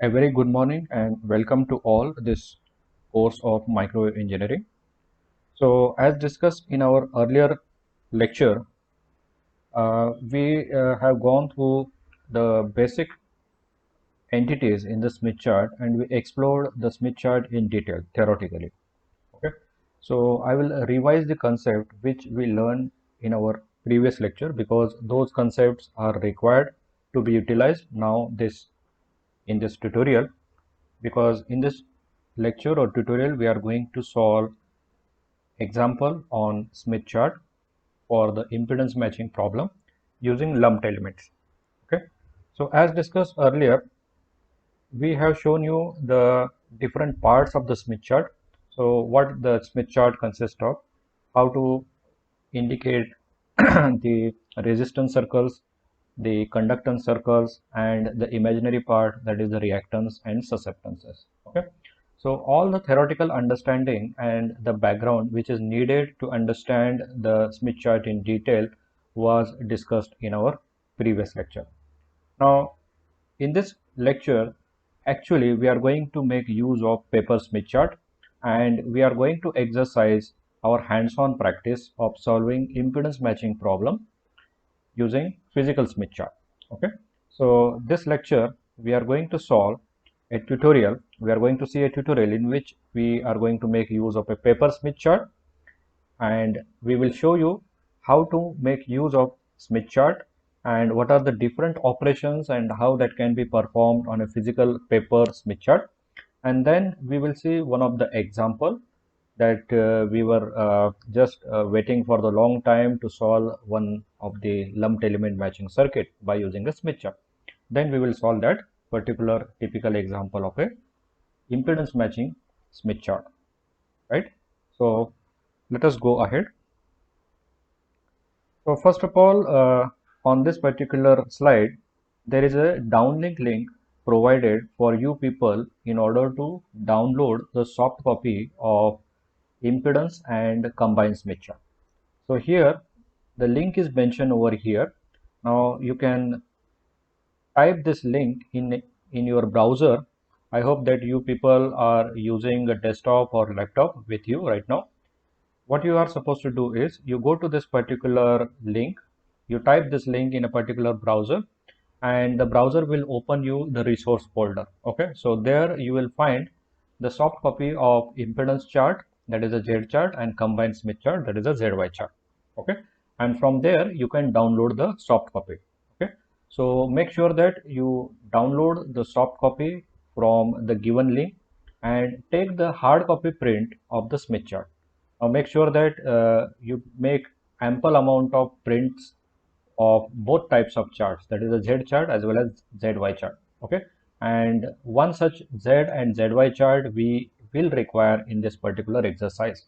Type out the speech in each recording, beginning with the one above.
A very good morning and welcome to all this course of microwave engineering. So as discussed in our earlier lecture, we have gone through the basic entities in the Smith chart and we explored the Smith chart in detail theoretically. Okay. So I will revise the concept which we learned in our previous lecture because those concepts are required to be utilized now in this tutorial, because in this lecture or tutorial we are going to solve example on Smith chart for the impedance matching problem using lumped elements. Okay, so as discussed earlier, we have shown you the different parts of the Smith chart. So what the Smith chart consists of, how to indicate the resistance circles, the conductance circles, and the imaginary part, that is the reactance and susceptances. Okay, so all the theoretical understanding and the background which is needed to understand the Smith chart in detail was discussed in our previous lecture. Now in this lecture, actually we are going to make use of paper Smith chart and we are going to exercise our hands-on practice of solving impedance matching problem using physical Smith chart. Okay, so this lecture we are going to solve a tutorial. We are going to see a tutorial in which we are going to make use of a paper Smith chart and we will show you how to make use of Smith chart and what are the different operations and how that can be performed on a physical paper Smith chart. And then we will see one of the example that we were just waiting for the long time to solve one of the lumped element matching circuit by using a Smith chart. Then we will solve that particular typical example of a impedance matching Smith chart, right? So let us go ahead. So first of all, on this particular slide, there is a downlink link provided for you people in order to download the soft copy of impedance and combined Smith chart. So here the link is mentioned over here. Now you can type this link in your browser. I hope that you people are using a desktop or laptop with you right now. What you are supposed to do is you go to this particular link, you type this link in a particular browser, and the browser will open you the resource folder. Okay, so there you will find the soft copy of impedance chart, that is a Z chart, and combined Smith chart, that is a ZY chart. Okay, and from there you can download the soft copy. Okay, so make sure that you download the soft copy from the given link and take the hard copy print of the Smith chart. Now make sure that you make ample amount of prints of both types of charts, that is a Z chart as well as ZY chart. Okay, and one such Z and ZY chart we will require in this particular exercise.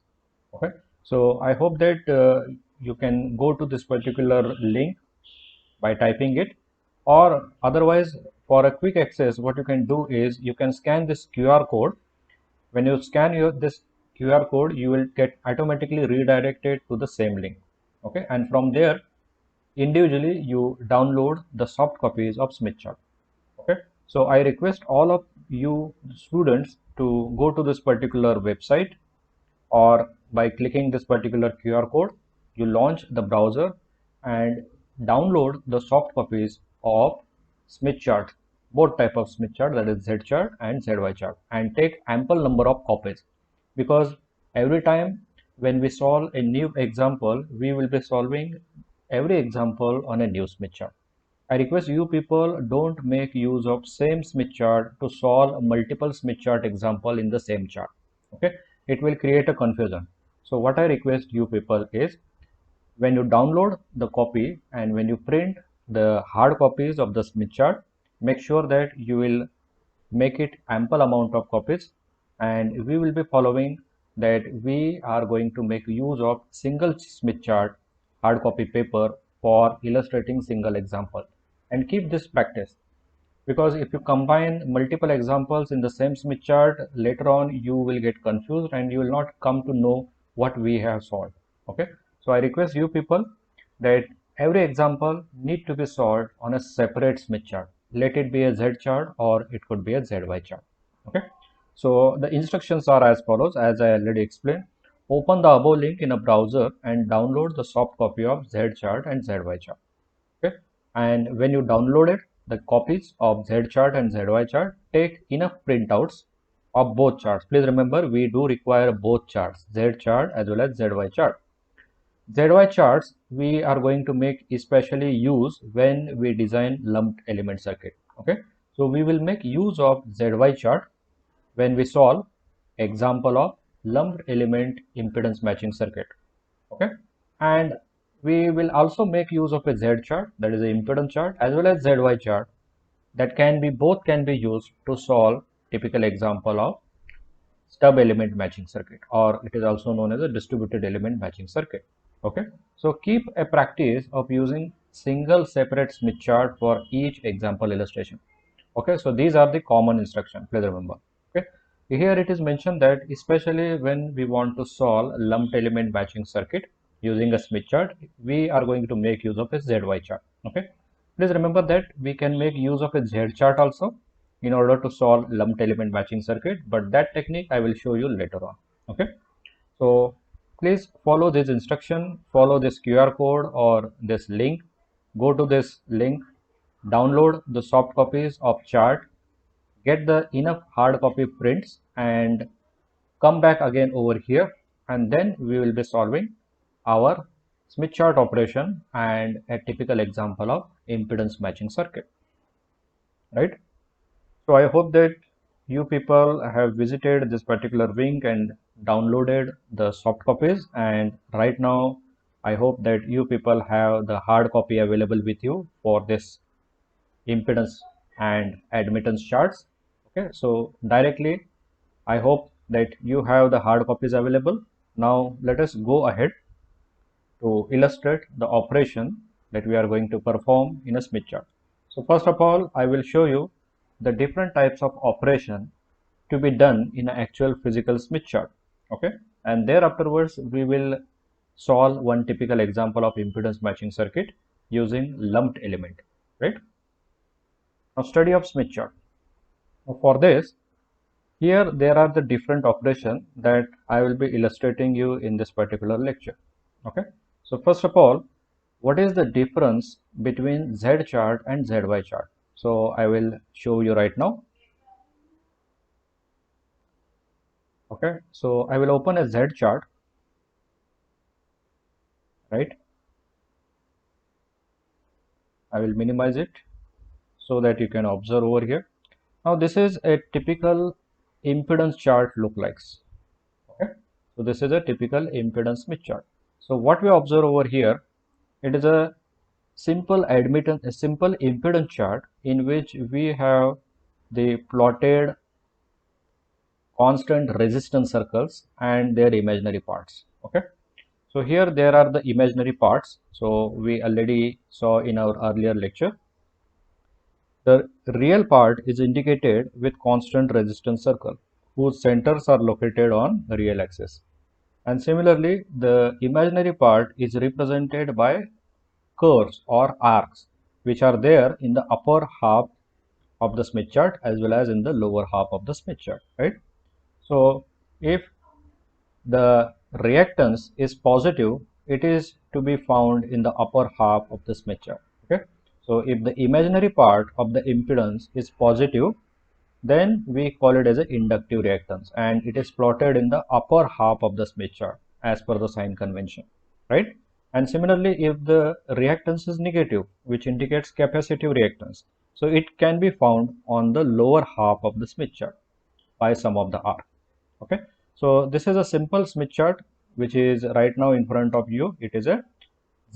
Okay, so I hope that you can go to this particular link by typing it, or otherwise for a quick access what you can do is you can scan this QR code. When you scan this QR code, you will get automatically redirected to the same link. Okay, and from there individually you download the soft copies of Smith chart. Okay, so I request all of you students to go to this particular website, or by clicking this particular QR code you launch the browser and download the soft copies of Smith chart, both type of Smith chart, that is Z chart and ZY chart, and take ample number of copies, because every time when we solve a new example we will be solving every example on a new Smith chart. I request you people don't make use of same Smith chart to solve multiple Smith chart example in the same chart. Okay, it will create a confusion. So what I request you people is, when you download the copy and when you print the hard copies of the Smith chart, make sure that you will make it ample amount of copies, and we will be following that we are going to make use of single Smith chart hard copy paper for illustrating single example, and keep this practice, because if you combine multiple examples in the same Smith chart, later on you will get confused and you will not come to know what we have solved. Okay, so I request you people that every example need to be solved on a separate Smith chart. let it be a Z chart or it could be a ZY chart. Okay. So the instructions are as follows, as I already explained. Open the above link in a browser and download the soft copy of Z chart and ZY chart. Okay. And when you download it, the copies of Z chart and ZY chart, take enough printouts of both charts. Please remember, we do require both charts, Z chart as well as ZY chart. ZY charts we are going to make especially use when we design lumped element circuit. Okay. So we will make use of ZY chart when we solve example of lumped element impedance matching circuit. Okay. And we will also make use of a Z chart, that is an impedance chart, as well as ZY chart, that can be both can be used to solve typical example of stub element matching circuit, or it is also known as a distributed element matching circuit. Okay. So keep a practice of using single separate Smith chart for each example illustration. Okay. So these are the common instructions, please remember. Okay. Here it is mentioned that especially when we want to solve lumped element matching circuit using a Smith chart, we are going to make use of a ZY chart. Okay. Please remember that we can make use of a Z chart also in order to solve lumped element matching circuit, but that technique I will show you later on. Okay. So please follow this instruction, follow this QR code or this link, go to this link, download the soft copies of chart, get the enough hard copy prints, and come back again over here, and then we will be solving our Smith chart operation and a typical example of impedance matching circuit, right? So I hope that you people have visited this particular link and downloaded the soft copies, and right now I hope that you people have the hard copy available with you for this impedance and admittance charts. Okay, so directly I hope that you have the hard copies available. Now let us go ahead to illustrate the operation that we are going to perform in a Smith chart. So first of all, I will show you the different types of operation to be done in an actual physical Smith chart. Okay, and there afterwards we will solve one typical example of impedance matching circuit using lumped element, right? Now study of Smith chart. Now for this, here there are the different operations that I will be illustrating you in this particular lecture. Okay, so first of all, what is the difference between Z chart and ZY chart? So I will show you right now. Okay, so I will open a Z chart, right? I will minimize it so that you can observe over here. Now this is a typical impedance chart look likes. Okay, so this is a typical impedance Smith chart. So what we observe over here, it is a simple admittance, a simple impedance chart in which we have the plotted constant resistance circles and their imaginary parts. Okay, so here there are the imaginary parts. So we already saw in our earlier lecture. The real part is indicated with constant resistance circle whose centers are located on the real axis. And similarly, the imaginary part is represented by curves or arcs which are there in the upper half of the Smith chart as well as in the lower half of the Smith chart, right? So if the reactance is positive, it is to be found in the upper half of the Smith chart. Okay, so if the imaginary part of the impedance is positive, then we call it as an inductive reactance, and it is plotted in the upper half of the Smith chart as per the sign convention, right? And similarly, if the reactance is negative, which indicates capacitive reactance, so it can be found on the lower half of the Smith chart by some of the R. Okay, so this is a simple Smith chart which is right now in front of you. It is a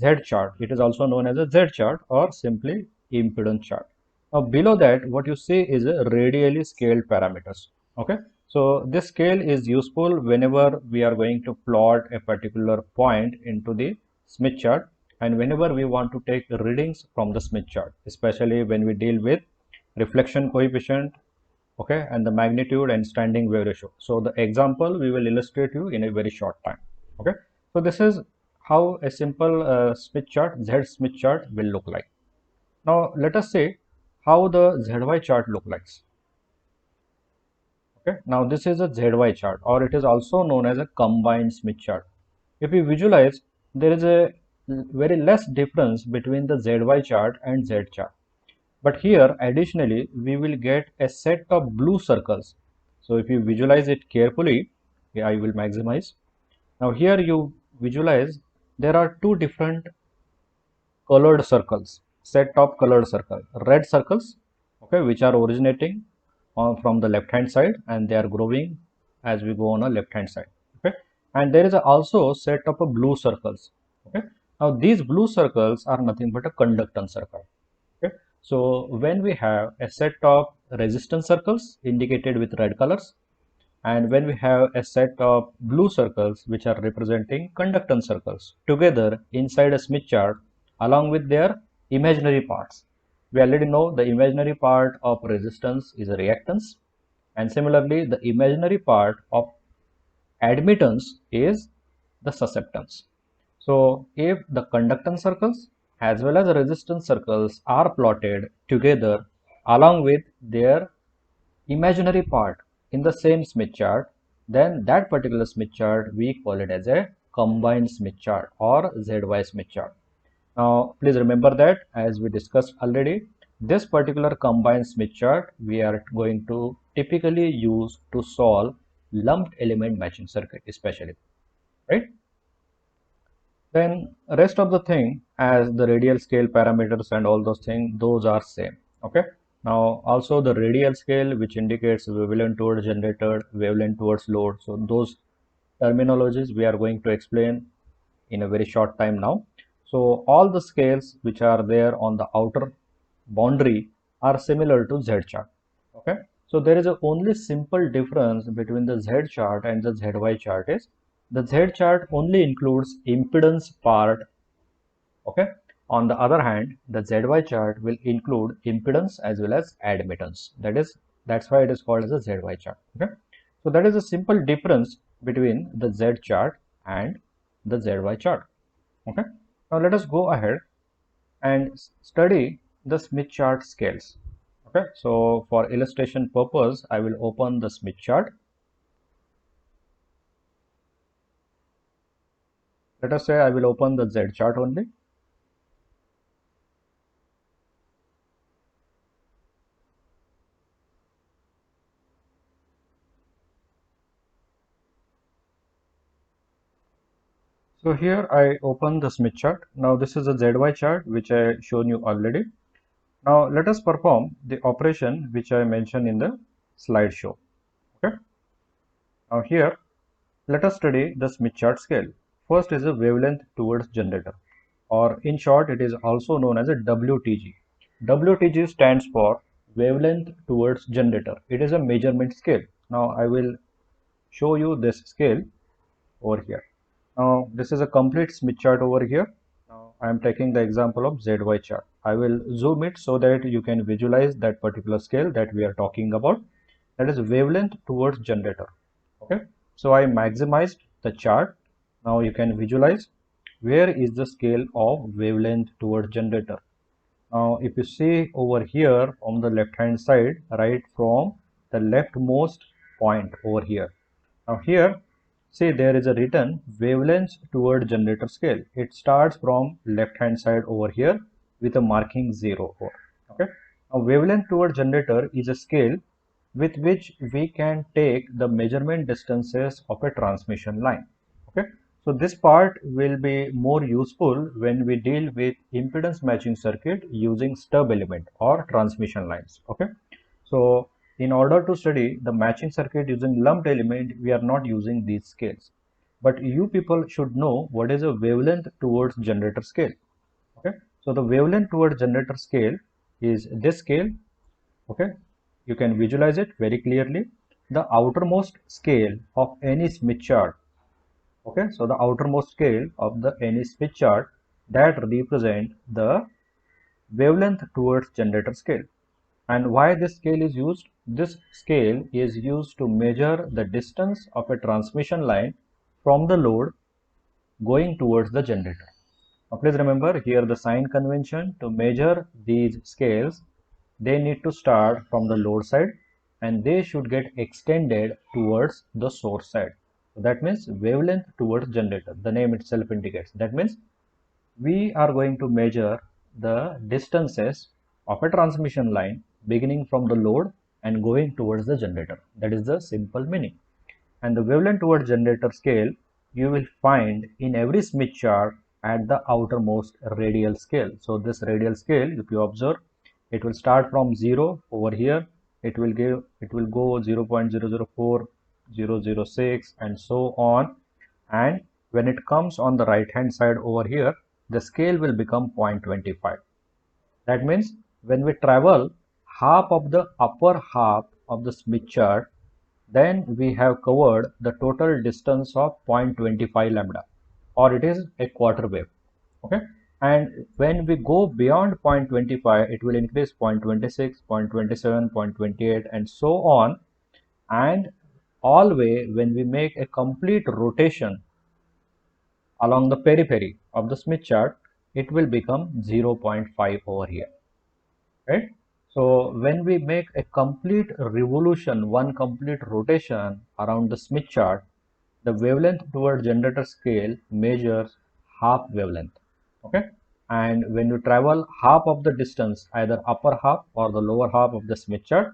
Z chart. It is also known as a Z chart or simply impedance chart. Now below that, what you see is a radially scaled parameters. Okay, so this scale is useful whenever we are going to plot a particular point into the Smith chart, and whenever we want to take readings from the Smith chart, especially when we deal with reflection coefficient, okay, and the magnitude and standing wave ratio. So the example we will illustrate you in a very short time. Okay, so this is how a simple Smith chart, Z Smith chart will look like. Now let us say how the ZY chart look like. Okay, now this is a ZY chart, or it is also known as a combined Smith chart. If we visualize, there is a very less difference between the ZY chart and Z chart. But here, additionally, we will get a set of blue circles. So if you visualize it carefully, yeah, I will maximize. Now here you visualize there are two different colored circles, set of colored circles, red circles, okay, which are originating from the left hand side and they are growing as we go on a left hand side, okay, and there is also set of a blue circles, okay. Now these blue circles are nothing but a conductance circle, okay. So when we have a set of resistance circles indicated with red colors, and when we have a set of blue circles which are representing conductance circles together inside a Smith chart along with their imaginary parts. We already know the imaginary part of resistance is a reactance, and similarly the imaginary part of admittance is the susceptance. So if the conductance circles as well as the resistance circles are plotted together along with their imaginary part in the same Smith chart, then that particular Smith chart we call it as a combined Smith chart or ZY Smith chart. Now please remember that as we discussed already, this particular combined Smith chart we are going to typically use to solve lumped element matching circuit especially, right? Then rest of the thing as the radial scale parameters and all those things, those are same, okay. Now also the radial scale which indicates wavelength towards generator, wavelength towards load, so those terminologies we are going to explain in a very short time now. So all the scales which are there on the outer boundary are similar to Z chart, okay. So there is a only simple difference between the Z chart and the ZY chart is the Z chart only includes impedance part, okay. On the other hand, the ZY chart will include impedance as well as admittance. That's why it is called as a ZY chart, okay. So that is a simple difference between the Z chart and the ZY chart, okay. Now let us go ahead and study the Smith chart scales, okay. So for illustration purpose, I will open the Smith chart. Let us say I will open the Z chart only. So here I open the Smith chart. Now this is a ZY chart which I shown you already. Now let us perform the operation which I mentioned in the slideshow. Okay. Now here let us study the Smith chart scale. First is a wavelength towards generator, or in short it is also known as a WTG. WTG stands for wavelength towards generator. It is a measurement scale. Now I will show you this scale over here. Now this is a complete Smith chart over here. Now I am taking the example of ZY chart. I will zoom it so that you can visualize that particular scale that we are talking about. That is wavelength towards generator. Okay. So I maximized the chart. Now you can visualize where is the scale of wavelength towards generator. Now if you see over here on the left hand side, right from the leftmost point over here. Now here, see there is a written wavelength toward generator scale. It starts from left hand side over here with a marking 0 over. Okay. Now wavelength toward generator is a scale with which we can take the measurement distances of a transmission line. Okay. So this part will be more useful when we deal with impedance matching circuit using stub element or transmission lines. Okay. So in order to study the matching circuit using lumped element, we are not using these scales. But you people should know what is a wavelength towards generator scale. Okay. So the wavelength towards generator scale is this scale. Okay. You can visualize it very clearly. The outermost scale of any Smith chart. Okay. So the outermost scale of the any Smith chart that represent the wavelength towards generator scale. And why this scale is used? This scale is used to measure the distance of a transmission line from the load going towards the generator. Now please remember here the sign convention to measure these scales. they need to start from the load side and they should get extended towards the source side. So that means wavelength towards generator. The name itself indicates. That means we are going to measure the distances of a transmission line beginning from the load and going towards the generator. That is the simple meaning. And the wavelength towards generator scale you will find in every Smith chart at the outermost radial scale. So this radial scale, if you observe, it will start from 0 over here. It will go 0 0.004, 006 and so on. And when it comes on the right hand side over here, the scale will become 0.25. That means when we travel half of the upper half of the Smith chart, then we have covered the total distance of 0.25 lambda, or it is a quarter wave. Okay, and when we go beyond 0.25, it will increase 0.26, 0.27, 0.28 and so on, and always when we make a complete rotation along the periphery of the Smith chart, it will become 0.5 over here, right? So when we make a complete revolution, one complete rotation around the Smith chart, the wavelength toward generator scale measures half wavelength. Okay, and when you travel half of the distance, either upper half or the lower half of the Smith chart,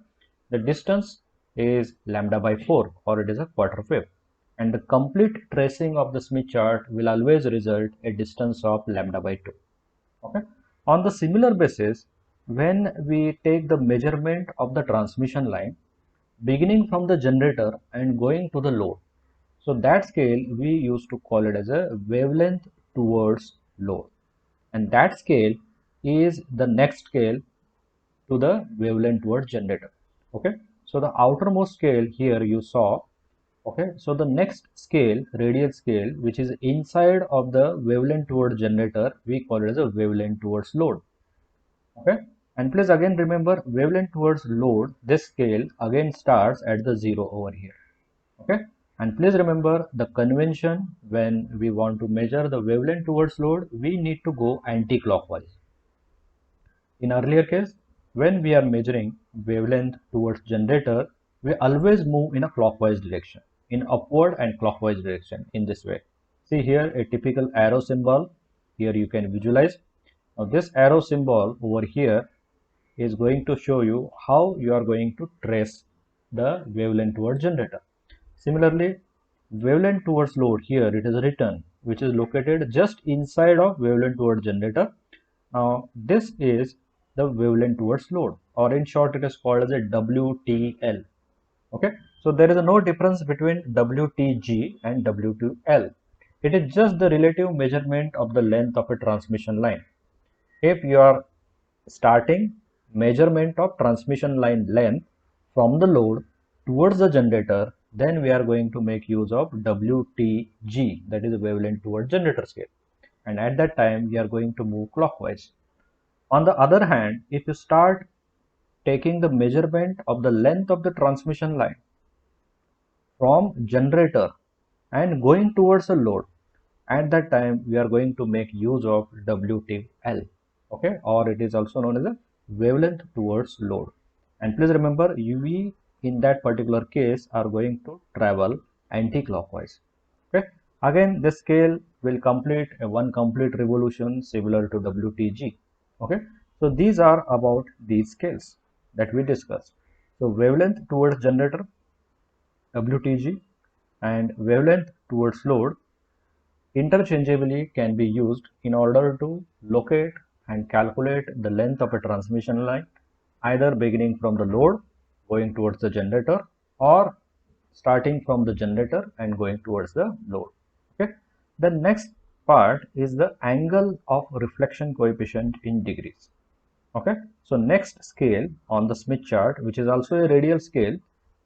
the distance is lambda by 4, or it is a quarter wave, and the complete tracing of the Smith chart will always result a distance of lambda by 2. Okay, on the similar basis, when we take the measurement of the transmission line beginning from the generator and going to the load, so that scale we used to call it as a wavelength towards load, and that scale is the next scale to the wavelength towards generator. Okay, so the outermost scale here you saw. Okay, so the next scale, radial scale, which is inside of the wavelength towards generator, we call it as a wavelength towards load. Okay, and please again remember, wavelength towards load, this scale again starts at the 0 over here. Okay, and please remember the convention, when we want to measure the wavelength towards load, we need to go anti-clockwise. In earlier case, when we are measuring wavelength towards generator, we always move in a clockwise direction, in upward and clockwise direction, in this way. See here a typical arrow symbol. Here you can visualize. Now this arrow symbol over here is going to show you how you are going to trace the wavelength towards generator. Similarly, wavelength towards load, here it is written, which is located just inside of wavelength towards generator. Now this is the wavelength towards load, or in short it is called as a WTL. Okay, so there is no difference between WTG and W2L. It is just the relative measurement of the length of a transmission line. If you are starting measurement of transmission line length from the load towards the generator, then we are going to make use of WTG, that is the wavelength towards generator scale, and at that time we are going to move clockwise. On the other hand, if you start taking the measurement of the length of the transmission line from generator and going towards a load, at that time we are going to make use of WTL. Okay, or it is also known as a wavelength towards load. And please remember, we in that particular case are going to travel anti-clockwise. Okay, again the scale will complete one complete revolution similar to WTG. Okay, so these are about these scales that we discussed. So wavelength towards generator, WTG, and wavelength towards load interchangeably can be used in order to locate and calculate the length of a transmission line, either beginning from the load going towards the generator, or starting from the generator and going towards the load. Okay, the next part is the angle of reflection coefficient in degrees. Okay, so next scale on the Smith chart, which is also a radial scale,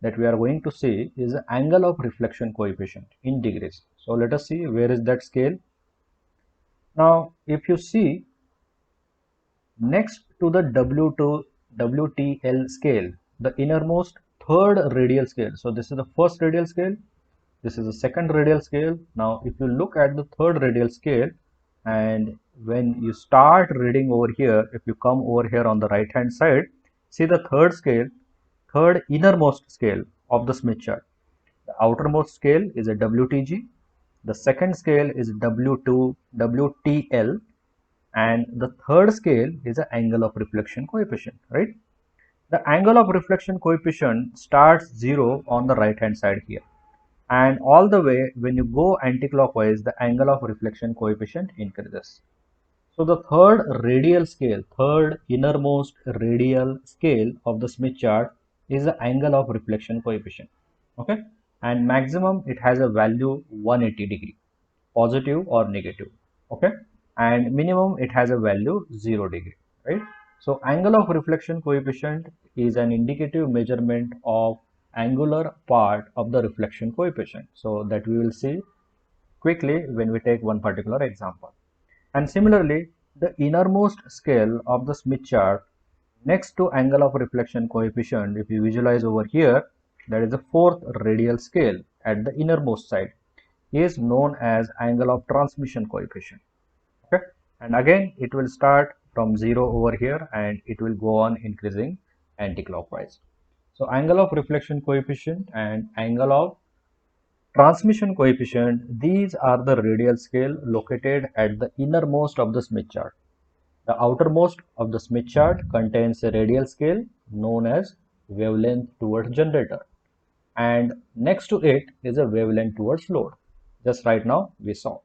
that we are going to see is the angle of reflection coefficient in degrees. So let us see where is that scale. Now if you see next to the WTL scale, the innermost third radial scale. So this is the first radial scale, this is the second radial scale. Now if you look at the third radial scale, and when you start reading over here, if you come over here on the right hand side, See the third scale, third innermost scale of the Smith chart. The outermost scale is a WTG, the second scale is W2, WTL, and the third scale is the angle of reflection coefficient, right? The angle of reflection coefficient starts 0 on the right hand side here, and all the way when you go anti-clockwise, the angle of reflection coefficient increases. So the third innermost radial scale of the Smith chart is the angle of reflection coefficient. Okay, and maximum it has a value 180 degree, positive or negative. Okay, and minimum it has a value 0 degree, right? So angle of reflection coefficient is an indicative measurement of angular part of the reflection coefficient. So that we will see quickly when we take one particular example. And similarly, the innermost scale of the Smith chart next to angle of reflection coefficient, if you visualize over here, that is the fourth radial scale at the innermost side, is known as angle of transmission coefficient. Okay, and again it will start from 0 over here and it will go on increasing anti-clockwise. So angle of reflection coefficient and angle of transmission coefficient, these are the radial scale located at the innermost of the Smith chart. The outermost of the Smith chart contains a radial scale known as wavelength towards generator, and next to it is a wavelength towards load. Just right now we saw.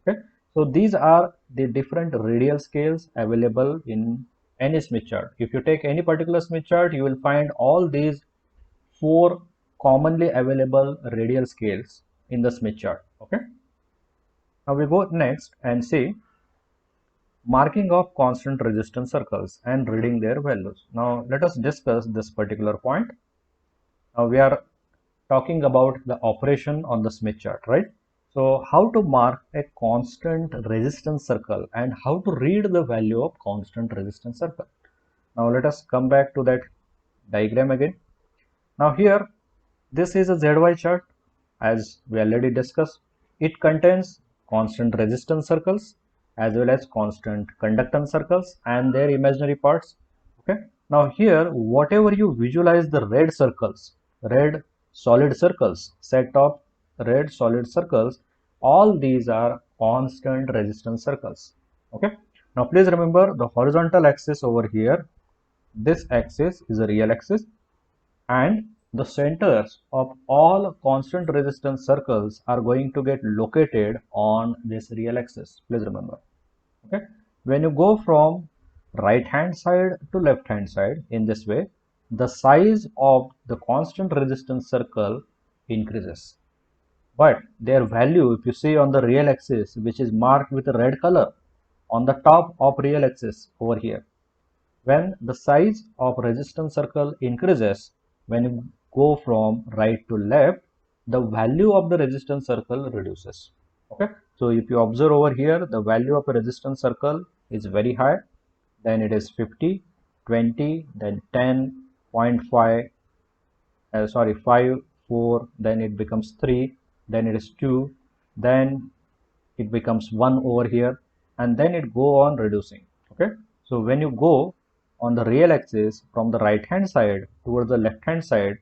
Okay, so these are the different radial scales available in any Smith chart. If you take any particular Smith chart, you will find all these four commonly available radial scales in the Smith chart. Okay, now we go next and see marking of constant resistance circles and reading their values. Now let us discuss this particular point. Now we are talking about the operation on the Smith chart, right? So how to mark a constant resistance circle and how to read the value of constant resistance circle. Now let us come back to that diagram again. Now here, this is a ZY chart as we already discussed. It contains constant resistance circles as well as constant conductance circles and their imaginary parts. Okay. Now here, whatever you visualize the red circles, red solid circles, set of red solid circles, all these are constant resistance circles. Okay. Now please remember the horizontal axis over here, this axis is a real axis, and the centers of all constant resistance circles are going to get located on this real axis. Please remember. Okay, when you go from right hand side to left hand side in this way, the size of the constant resistance circle increases, but their value, if you see on the real axis, which is marked with a red color on the top of real axis over here, when the size of resistance circle increases, when you go from right to left, the value of the resistance circle reduces. Okay, so if you observe over here, the value of a resistance circle is very high, then it is 50, 20, then 10.5, sorry 5, 4, then it becomes 3, then it is 2, then it becomes 1 over here, and then it go on reducing. Okay, so when you go on the real axis from the right hand side towards the left hand side,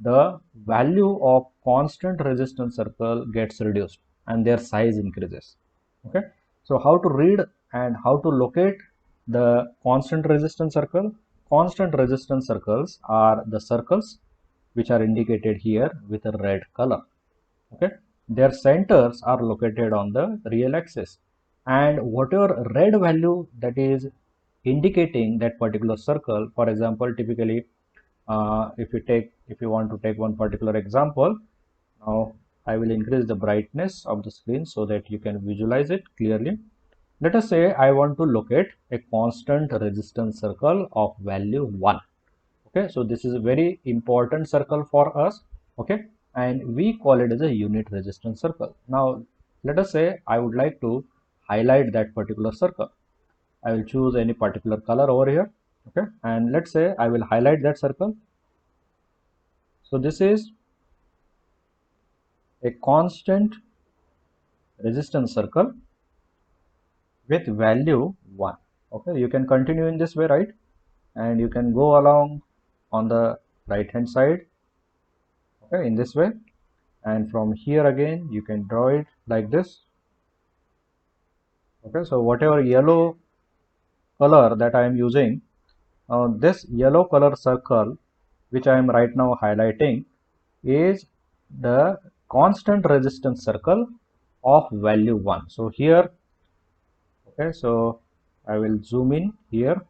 the value of constant resistance circle gets reduced and their size increases. Okay, so how to read and how to locate the constant resistance circle? Constant resistance circles are the circles which are indicated here with a red color. Okay, their centers are located on the real axis, and whatever red value that is indicating that particular circle, for example, typically if you want to take one particular example, now I will increase the brightness of the screen so that you can visualize it clearly. Let us say I want to locate a constant resistance circle of value 1. Okay, so this is a very important circle for us. Okay, and we call it as a unit resistance circle. Now let us say I would like to highlight that particular circle. I will choose any particular color over here. Okay, and let's say I will highlight that circle. So this is a constant resistance circle with value 1. Okay, you can continue in this way, right? and you can go along on the right hand side, okay, in this way, and from here again you can draw it like this. Okay, so whatever yellow color that I am using, this yellow color circle which I am right now highlighting is the constant resistance circle of value 1. So here, okay, so I will zoom in here.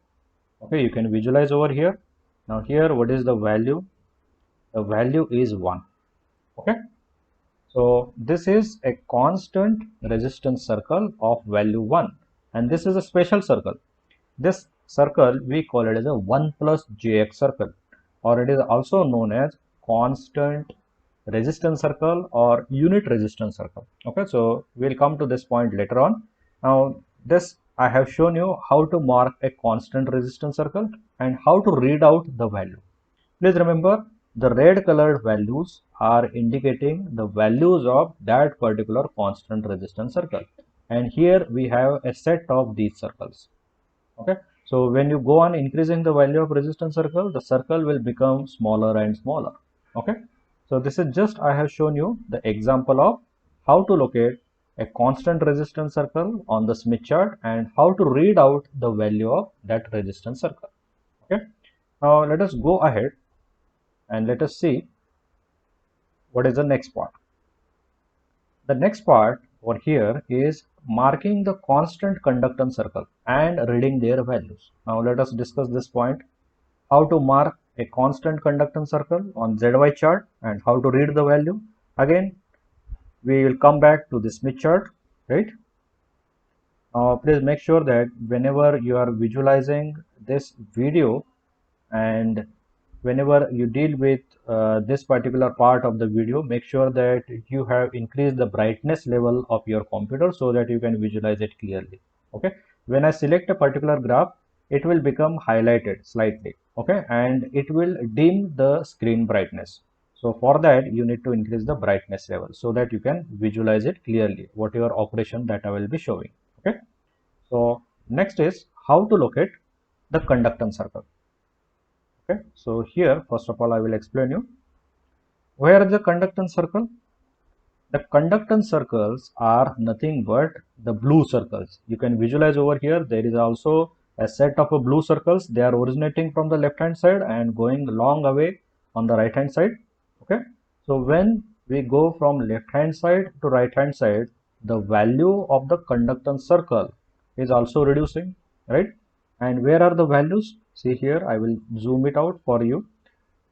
Okay, you can visualize over here. Now here, what is the value? The value is 1. Okay, so this is a constant resistance circle of value 1, and this is a special circle. This circle we call it as a 1 plus jx circle, or it is also known as constant resistance circle or unit resistance circle. Okay, so we'll come to this point later on. Now this I have shown you how to mark a constant resistance circle and how to read out the value. Please remember, the red colored values are indicating the values of that particular constant resistance circle, and here we have a set of these circles. Okay, so when you go on increasing the value of resistance circle, the circle will become smaller and smaller. Okay, so this is just I have shown you the example of how to locate a constant resistance circle on the Smith chart and how to read out the value of that resistance circle. Okay, now let us go ahead and let us see what is the next part. The next part over here is marking the constant conductance circle and reading their values. Now let us discuss this point, how to mark a constant conductance circle on ZY chart and how to read the value. Again, we will come back to the Smith chart, right? Please make sure that whenever you are visualizing this video and whenever you deal with this particular part of the video, make sure that you have increased the brightness level of your computer so that you can visualize it clearly. Okay, when I select a particular graph, it will become highlighted slightly, okay, and it will dim the screen brightness. So for that you need to increase the brightness level so that you can visualize it clearly, whatever operation that I will be showing. Okay, so next is how to locate the conductance circle. Okay, so here first of all I will explain you where is the conductance circle. The conductance circles are nothing but the blue circles. You can visualize over here there is also a set of blue circles. They are originating from the left hand side and going long away on the right hand side. Okay, so when we go from left hand side to right hand side, the value of the conductance circle is also reducing, right? And where are the values? See here, I will zoom it out for you.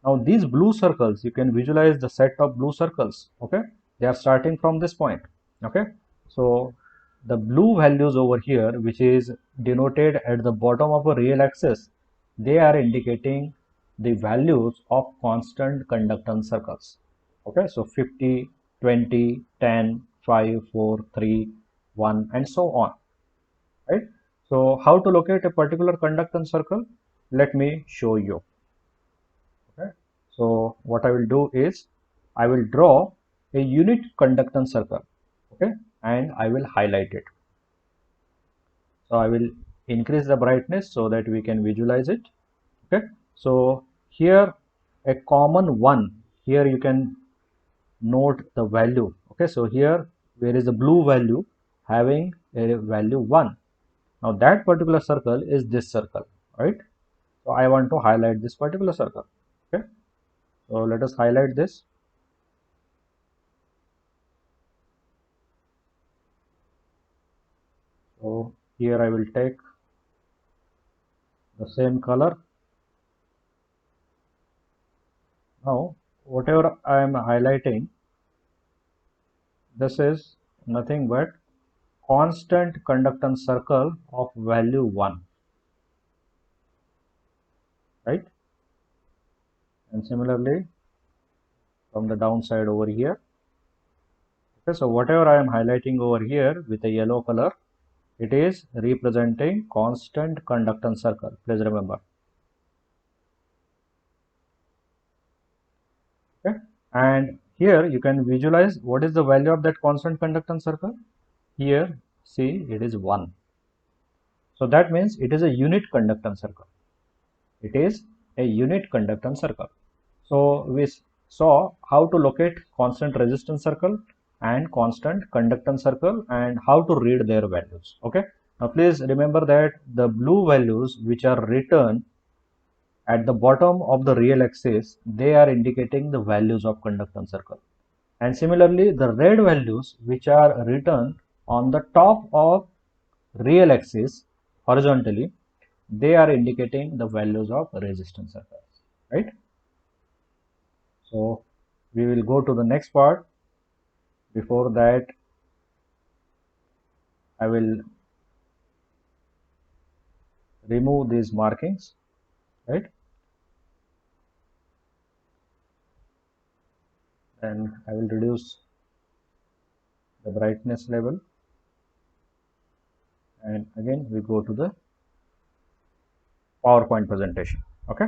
Now these blue circles, you can visualize the set of blue circles. Okay, they are starting from this point. Okay, so the blue values over here, which is denoted at the bottom of a real axis, they are indicating the values of constant conductance circles. Okay, so 50, 20, 10, 5, 4, 3, 1, and so on, right? So how to locate a particular conductance circle? Let me show you. Okay, so what I will do is I will draw a unit conductance circle, okay, and I will highlight it. So I will increase the brightness so that we can visualize it. Okay, so here a common one, here you can note the value. Okay, so here where is the blue value having a value 1. Now that particular circle is this circle, right? So I want to highlight this particular circle. Okay, so let us highlight this. So here I will take the same color. Now whatever I am highlighting, this is nothing but constant conductance circle of value 1, right? And similarly from the downside over here. Okay, so whatever I am highlighting over here with a yellow color, it is representing constant conductance circle. Please remember. Okay, and here you can visualize what is the value of that constant conductance circle. Here, see, it is 1. So that means it is a unit conductance circle. It is a unit conductance circle. So we saw how to locate constant resistance circle and constant conductance circle and how to read their values. Okay. Now please remember that the blue values which are written at the bottom of the real axis, they are indicating the values of conductance circle. And similarly, the red values which are written on the top of real axis horizontally, they are indicating the values of resistance circles, right? So we will go to the next part. Before that, I will remove these markings, right? And I will reduce the brightness level. And again, we go to the PowerPoint presentation. Okay.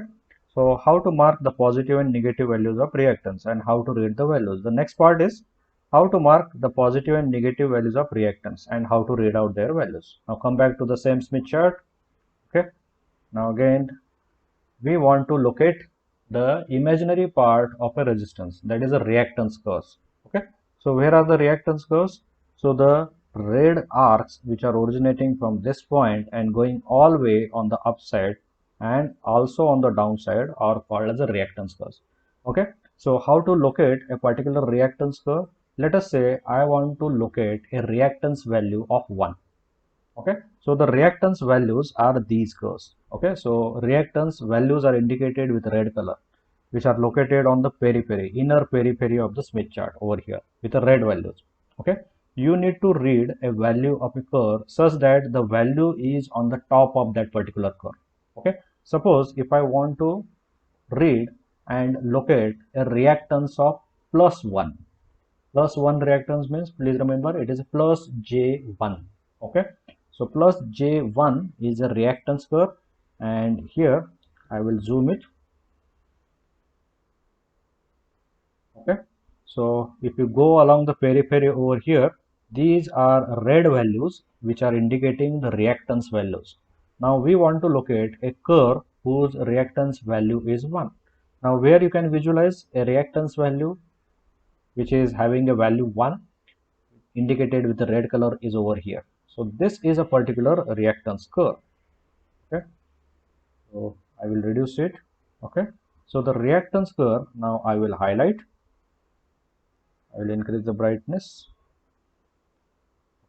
So how to mark the positive and negative values of reactance and how to read the values. The next part is how to mark the positive and negative values of reactance and how to read out their values. Now come back to the same Smith chart. Okay. Now again, we want to locate the imaginary part of a resistance, that is a reactance curves. Okay. So where are the reactance curves? So the red arcs which are originating from this point and going all the way on the upside and also on the downside are called as a reactance curves. Okay. So how to locate a particular reactance curve? Let us say I want to locate a reactance value of 1. Okay, so the reactance values are these curves. Okay, so reactance values are indicated with red color, which are located on the periphery, inner periphery of the Smith chart over here with the red values. Okay, you need to read a value of a curve such that the value is on the top of that particular curve. Okay, suppose if I want to read and locate a reactance of +1. +1 reactance means, please remember, it is plus J1. Okay, so plus J1 is a reactance curve, and here I will zoom it. Okay, so if you go along the periphery over here, these are red values which are indicating the reactance values. Now we want to locate a curve whose reactance value is 1. Now where you can visualize a reactance value which is having a value 1 indicated with the red color is over here. So this is a particular reactance curve. Okay, so I will reduce it. Okay, so the reactance curve, now I will highlight. I will increase the brightness.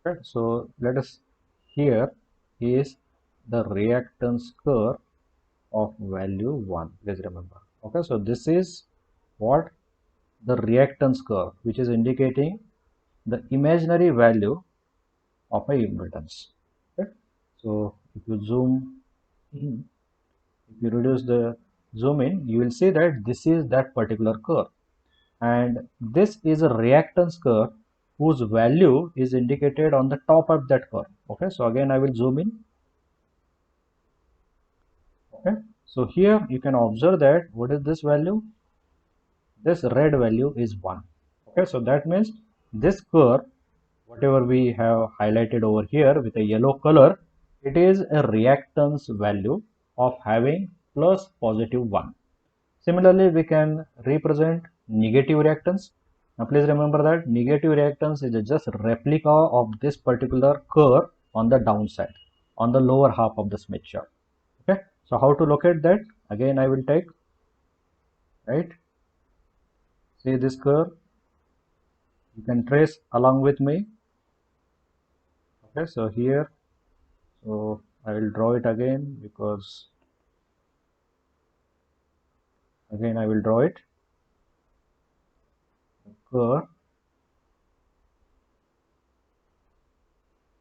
Okay, so let us, here is the reactance curve of value 1. Please remember. Okay, so this is what the reactance curve, which is indicating the imaginary value of a impedance. Okay, so if you zoom in, if you reduce the zoom in, you will see that this is that particular curve, and this is a reactance curve whose value is indicated on the top of that curve. Okay, so again I will zoom in. Okay, so here you can observe that what is this value? This red value is 1. Okay, so that means this curve, whatever we have highlighted over here with a yellow color, it is a reactance value of having plus positive 1. Similarly, we can represent negative reactance. Now please remember that negative reactance is just a replica of this particular curve on the downside, on the lower half of the Smith chart. Okay, so how to locate that? Again I will take, right, see this curve, you can trace along with me. Okay, so here, so I will draw it again, because again I will draw it, curve.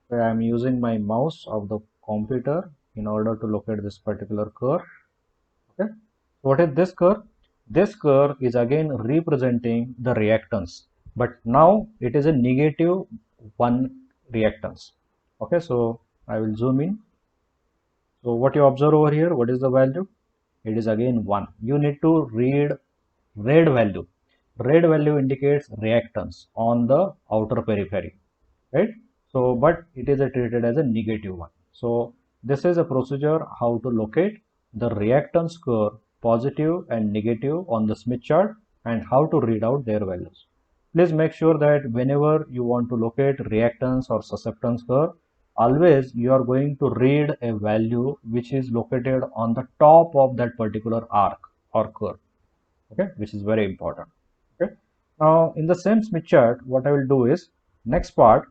So I am using my mouse of the computer in order to locate this particular curve. Okay, what is this curve? This curve is again representing the reactance, but now it is a negative 1 reactance. Okay, so I will zoom in. So what you observe over here, what is the value? It is again 1. You need to read red value. Red value indicates reactance on the outer periphery, right? So but it is treated as a negative 1. So this is a procedure how to locate the reactance curve, positive and negative, on the Smith chart and how to read out their values. Please make sure that whenever you want to locate reactance or susceptance curve, always you are going to read a value which is located on the top of that particular arc or curve, okay, which is very important. Okay, now in the same Smith chart, what I will do is next part,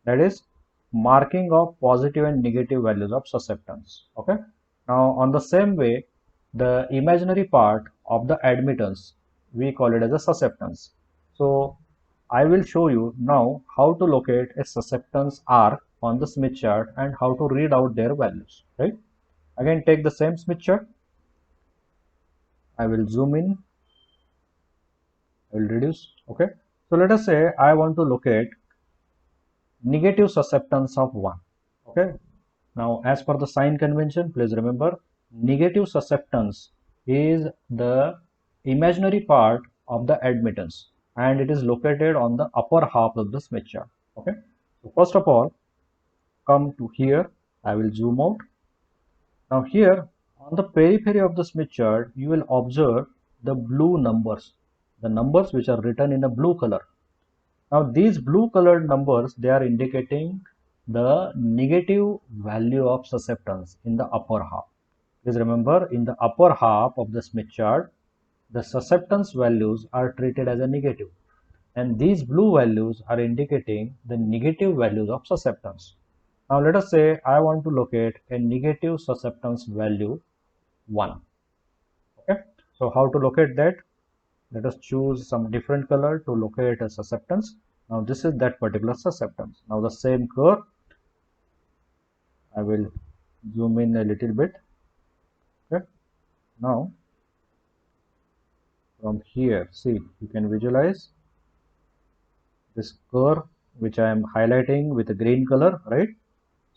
that is marking of positive and negative values of susceptance. Okay, now on the same way, the imaginary part of the admittance, we call it as a susceptance. So I will show you now how to locate a susceptance arc on the Smith chart and how to read out their values, right? Again, take the same Smith chart. I will zoom in, I will reduce. Okay, so let us say I want to locate negative susceptance of 1. Okay, now as per the sign convention, please remember negative susceptance is the imaginary part of the admittance and it is located on the upper half of the Smith chart. Okay, so first of all, come to here, I will zoom out. Now here on the periphery of the Smith chart, you will observe the blue numbers, the numbers which are written in a blue color. Now these blue colored numbers, they are indicating the negative value of susceptance in the upper half. Please remember, in the upper half of the Smith chart, the susceptance values are treated as a negative, and these blue values are indicating the negative values of susceptance. Now let us say I want to locate a negative susceptance value 1. Okay, so how to locate that? Let us choose some different color to locate a susceptance. Now this is that particular susceptance. Now the same curve, I will zoom in a little bit. Okay, now from here, see, you can visualize this curve which I am highlighting with a green color, right?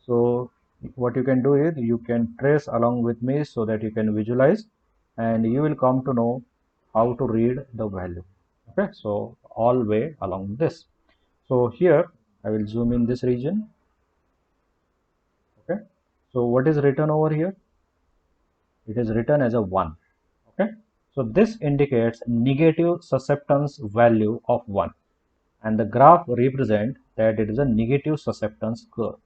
So what you can do is you can trace along with me so that you can visualize and you will come to know how to read the value. Okay, so all way along this. So here I will zoom in this region. Okay, so what is written over here? It is written as a 1. Okay, so this indicates negative susceptance value of 1 and the graph represent that it is a negative susceptance curve.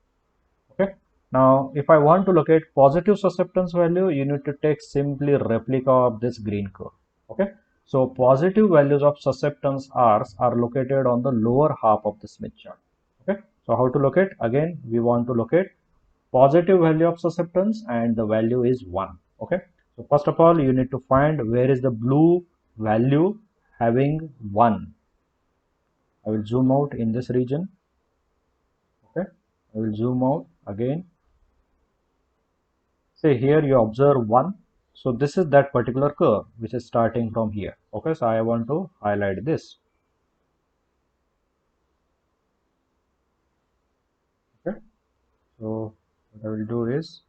Okay, now if I want to locate positive susceptance value, you need to take simply replica of this green curve. Okay, so positive values of susceptance R's are located on the lower half of the Smith chart. Okay, so how to locate? Again, we want to locate positive value of susceptance and the value is 1. Okay, so first of all, you need to find where is the blue value having 1. I will zoom out in this region. Okay, I will zoom out again. Say here you observe 1. So this is that particular curve which is starting from here. Okay, so I want to highlight this. Okay, so what I will do is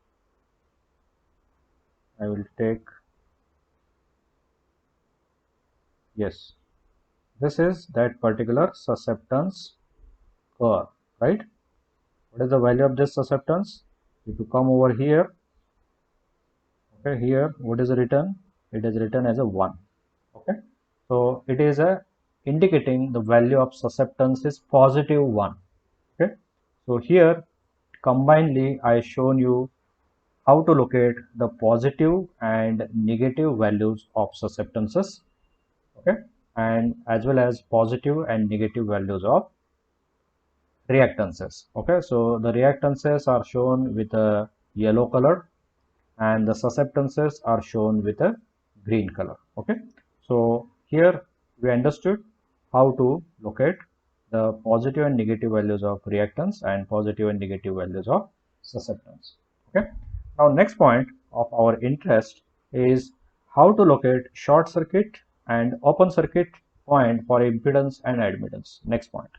I will take, yes, this is that particular susceptance curve, right? What is the value of this susceptance? If you come over here, okay, here what is written? It is written as a 1. Okay, so it is a indicating the value of susceptance is positive 1. Okay, so here combinedly I shown you how to locate the positive and negative values of susceptances. Okay, and as well as positive and negative values of reactances. Okay, so the reactances are shown with a yellow color and the susceptances are shown with a green color. Okay, so here we understood how to locate the positive and negative values of reactance and positive and negative values of susceptance. Okay, now next point of our interest is how to locate short circuit and open circuit point for impedance and admittance. Next point,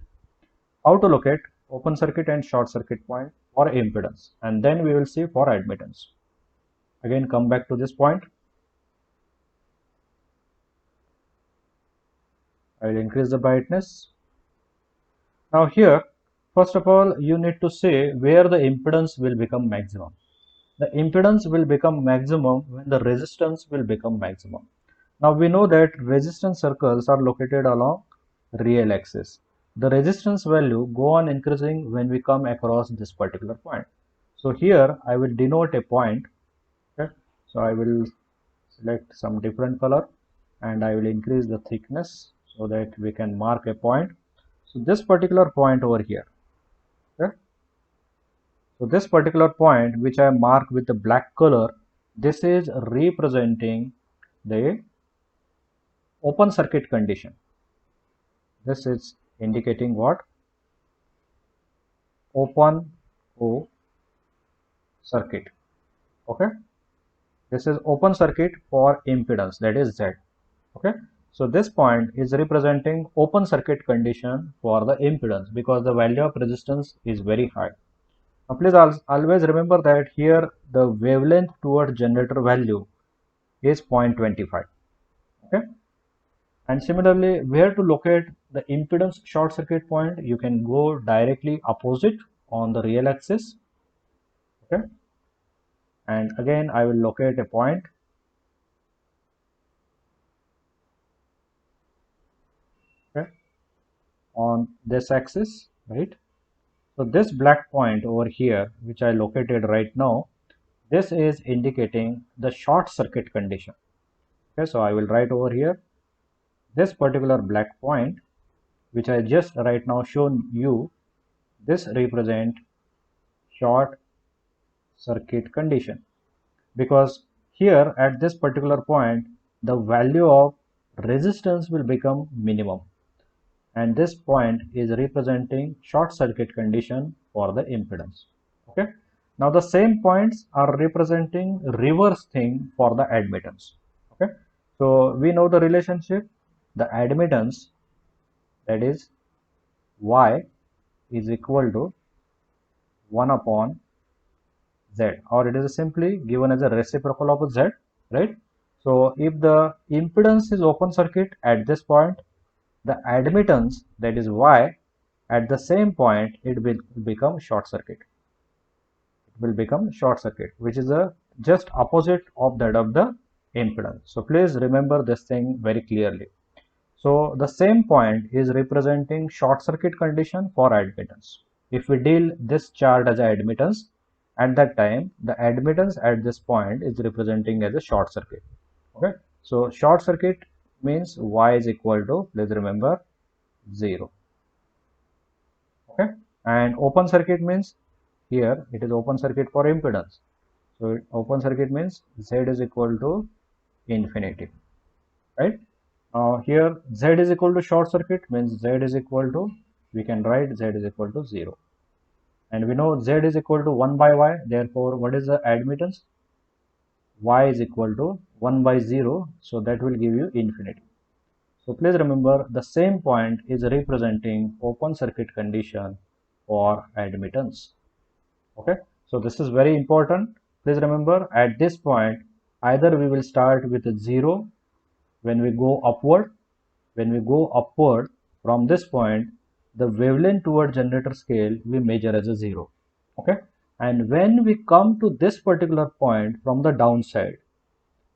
how to locate open circuit and short circuit point for impedance, and then we will see for admittance. Again, come back to this point. I will increase the brightness. Now here, first of all, you need to say where the impedance will become maximum. The impedance will become maximum when the resistance will become maximum. Now we know that resistance circles are located along real axis. The resistance value go on increasing when we come across this particular point. So here I will denote a point. Okay? So I will select some different color and I will increase the thickness so that we can mark a point. So this particular point over here. Okay? So this particular point which I mark with the black color, this is representing the open circuit condition. This is indicating what? Open O circuit. Okay. This is open circuit for impedance, that is Z. Okay. So this point is representing open circuit condition for the impedance because the value of resistance is very high. Now please always remember that here the wavelength towards generator value is 0.25. Okay. And similarly, where to locate the impedance short circuit point, you can go directly opposite on the real axis. Okay. And again, I will locate a point. Okay. On this axis, right? So this black point over here, which I located right now, this is indicating the short circuit condition. Okay. So I will write over here this particular black point, which I just right now shown you. This represent short circuit condition because here at this particular point the value of resistance will become minimum and this point is representing short circuit condition for the impedance. Okay, now the same points are representing reverse thing for the admittance. Okay, so we know the relationship, the admittance, that is y is equal to 1 upon Z, or it is simply given as a reciprocal of Z, right? So if the impedance is open circuit at this point, the admittance, that is Y, at the same point it will become short circuit. It will become short circuit, which is a just opposite of that of the impedance. So please remember this thing very clearly. So the same point is representing short circuit condition for admittance. If we deal this chart as admittance, at that time the admittance at this point is representing as a short circuit. Okay, so short circuit means Y is equal to, please remember, 0. Okay, and open circuit means here it is open circuit for impedance. So open circuit means Z is equal to infinity, right? Here Z is equal to short circuit means Z is equal to, we can write Z is equal to 0. And we know Z is equal to 1 by Y. Therefore, what is the admittance? Y is equal to 1 by 0. So that will give you infinity. So please remember the same point is representing open circuit condition for admittance. Okay. So this is very important. Please remember at this point, either we will start with a 0 when we go upward. When we go upward from this point, the wavelength toward generator scale we measure as a 0. Okay, and when we come to this particular point from the downside,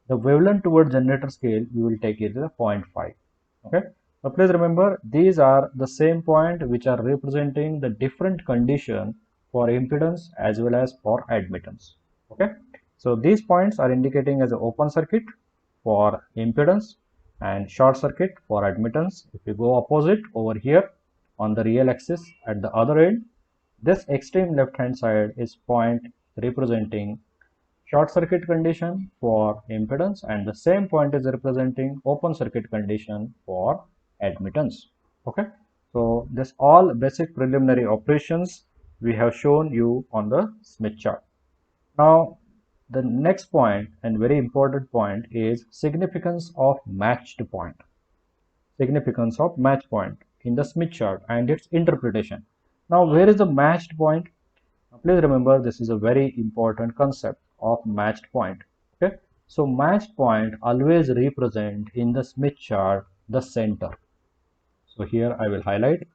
the wavelength toward generator scale we will take it as a 0.5. Okay, so please remember these are the same point which are representing the different condition for impedance as well as for admittance. Okay, so these points are indicating as an open circuit for impedance and short circuit for admittance. If you go opposite over here on the real axis at the other end, this extreme left hand side is point representing short circuit condition for impedance and the same point is representing open circuit condition for admittance. Okay, so this all basic preliminary operations we have shown you on the Smith chart. Now the next point and very important point is significance of matched point. Significance of match point in the Smith chart and its interpretation. Now where is the matched point? Now, please remember this is a very important concept of matched point. Okay, so matched point always represent in the Smith chart the center. So here I will highlight.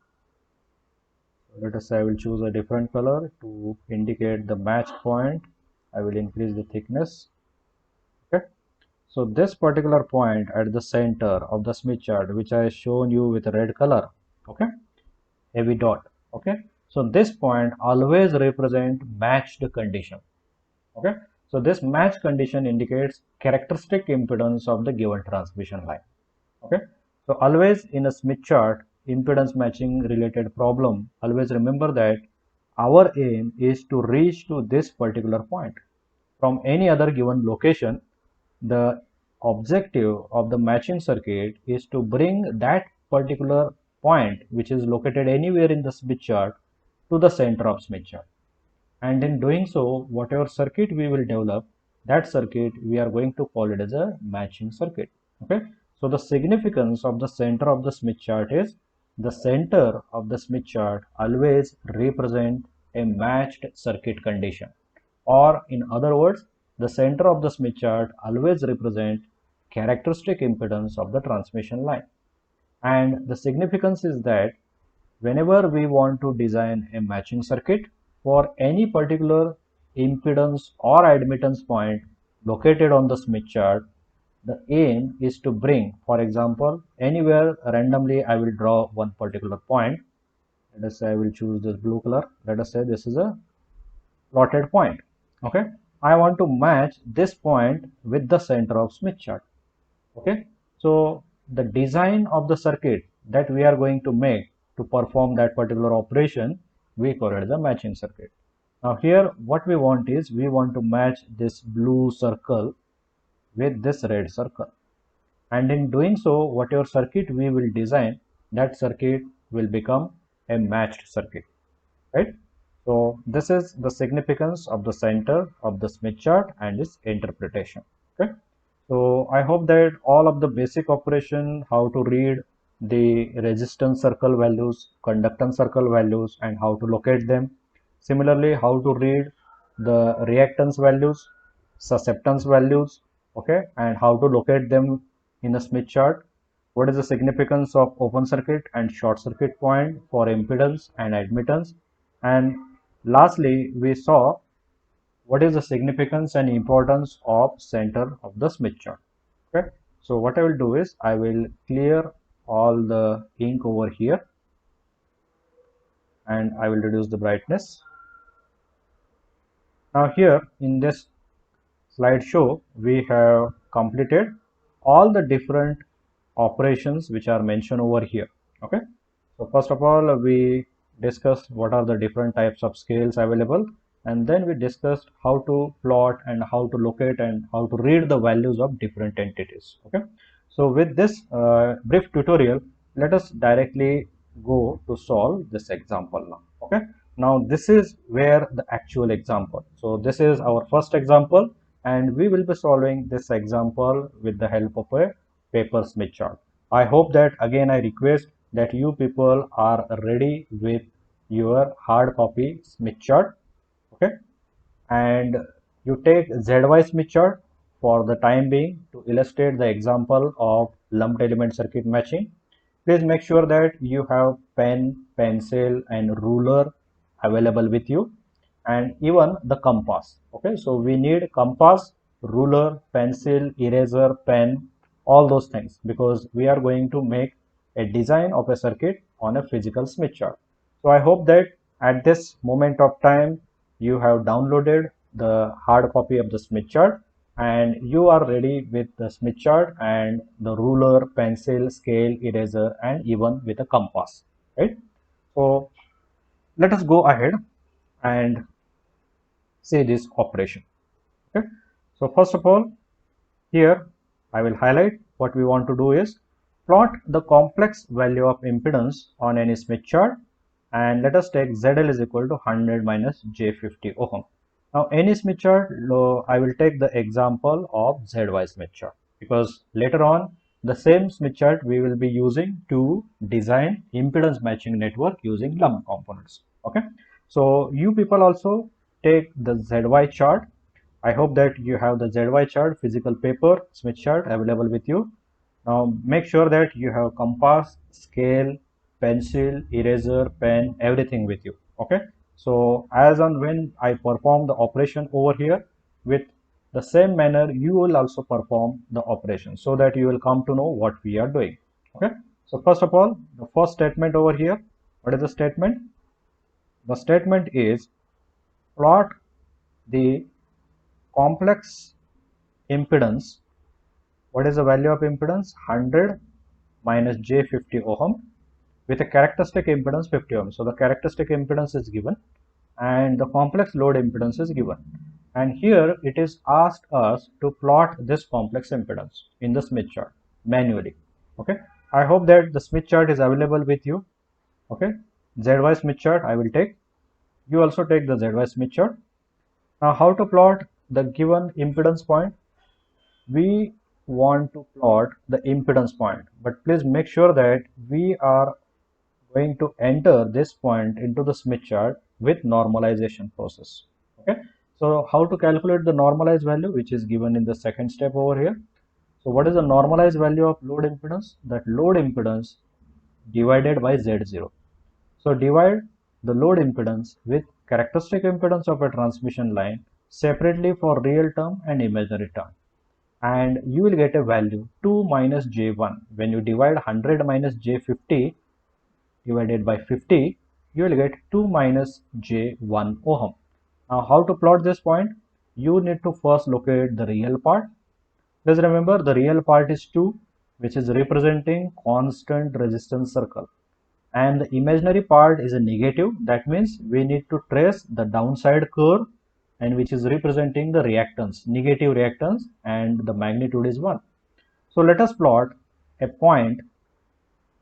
Let us say I will choose a different color to indicate the matched point. I will increase the thickness. Okay. So this particular point at the center of the Smith chart, which I have shown you with red color, okay, heavy dot, okay. So this point always represent matched condition, okay. So this match condition indicates characteristic impedance of the given transmission line, okay. So always in a Smith chart impedance matching related problem, always remember that our aim is to reach to this particular point from any other given location. The objective of the matching circuit is to bring that particular point, which is located anywhere in the Smith chart, to the center of Smith chart. And in doing so, whatever circuit we will develop, that circuit we are going to call it as a matching circuit. Okay. So the significance of the center of the Smith chart is the center of the Smith chart always represent a matched circuit condition, or in other words, the center of the Smith chart always represent characteristic impedance of the transmission line. And the significance is that whenever we want to design a matching circuit for any particular impedance or admittance point located on the Smith chart, the aim is to bring, for example, anywhere randomly I will draw one particular point. Let us say I will choose this blue color. Let us say this is a plotted point. Okay. I want to match this point with the center of Smith chart. Okay. So the design of the circuit that we are going to make to perform that particular operation, we call it the matching circuit. Now here what we want is we want to match this blue circle with this red circle. And in doing so, whatever circuit we will design, that circuit will become a matched circuit, right? So this is the significance of the center of the Smith chart and its interpretation. Okay. So I hope that all of the basic operation, how to read the resistance circle values, conductance circle values, and how to locate them. Similarly, how to read the reactance values, susceptance values, okay, and how to locate them in a Smith chart. What is the significance of open circuit and short circuit point for impedance and admittance? And lastly, we saw what is the significance and importance of center of the Smith chart. Okay. So what I will do is I will clear all the ink over here and I will reduce the brightness. Now here in this slideshow, we have completed all the different operations which are mentioned over here. Okay. So first of all, we discussed what are the different types of scales available, and then we discussed how to plot and how to locate and how to read the values of different entities. Okay. So with this brief tutorial, let us directly go to solve this example now. Okay. Now this is where the actual example. So this is our first example, and we will be solving this example with the help of a paper Smith chart. I hope that again I request that you people are ready with your hard copy Smith chart, okay, and you take ZY Smith chart for the time being to illustrate the example of lumped element circuit matching. Please make sure that you have pen, pencil and ruler available with you, and even the compass. Okay, so we need compass, ruler, pencil, eraser, pen, all those things, because we are going to make a design of a circuit on a physical Smith chart. So I hope that at this moment of time you have downloaded the hard copy of the Smith chart and you are ready with the Smith chart and the ruler, pencil, scale, eraser and even with a compass, right? So let us go ahead and say this operation. Okay. So first of all, here I will highlight what we want to do is plot the complex value of impedance on any Smith chart, and let us take ZL is equal to 100 minus J50 ohm. Now any Smith chart, I will take the example of ZY Smith chart, because later on the same Smith chart we will be using to design impedance matching network using lump components. Okay. So you people also take the ZY chart. I hope that you have the ZY chart, physical paper, Smith chart available with you. Now make sure that you have compass, scale, pencil, eraser, pen, everything with you. Okay. So as and when I perform the operation over here, with the same manner you will also perform the operation, so that you will come to know what we are doing. Okay, so first of all, the first statement over here, what is the statement? The statement is plot the complex impedance. What is the value of impedance? 100 minus j 50 ohm with a characteristic impedance 50 ohm. So the characteristic impedance is given and the complex load impedance is given. And here it is asked us to plot this complex impedance in the Smith chart manually. Okay, I hope that the Smith chart is available with you. Okay, ZY Smith chart I will take. You also take the ZY Smith chart. Now, how to plot the given impedance point? We want to plot the impedance point, but please make sure that we are going to enter this point into the Smith chart with normalization process. Okay, so how to calculate the normalized value, which is given in the second step over here. So what is the normalized value of load impedance? That load impedance divided by Z0. So divide the load impedance with characteristic impedance of a transmission line separately for real term and imaginary term, and you will get a value 2 minus j1. When you divide 100 minus j50 divided by 50, you will get 2 minus j1 ohm. Now, how to plot this point? You need to first locate the real part. Please remember, the real part is 2, which is representing constant resistance circle, and the imaginary part is a negative. That means we need to trace the downside curve, and which is representing the reactance, negative reactance, and the magnitude is 1. So let us plot a point,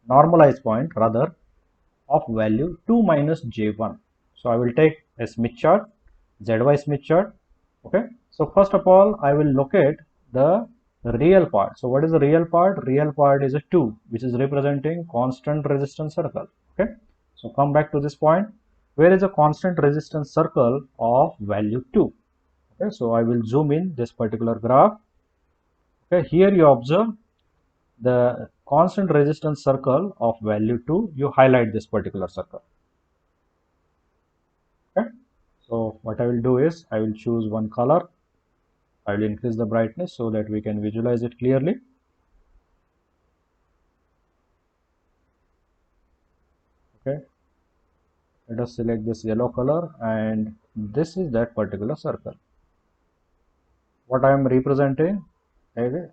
normalized point rather, of value 2 minus j1. So I will take a Smith chart, ZY Smith chart. Okay, so first of all I will locate the real part. So what is the real part? Real part is a 2, which is representing constant resistance circle. Okay, so come back to this point. Where is a constant resistance circle of value 2? Okay, so I will zoom in this particular graph. Okay, here you observe the constant resistance circle of value 2. You highlight this particular circle. Okay, so what I will do is I will choose one color. I will increase the brightness so that we can visualize it clearly. Okay, let us select this yellow color, and this is that particular circle. What I am representing is a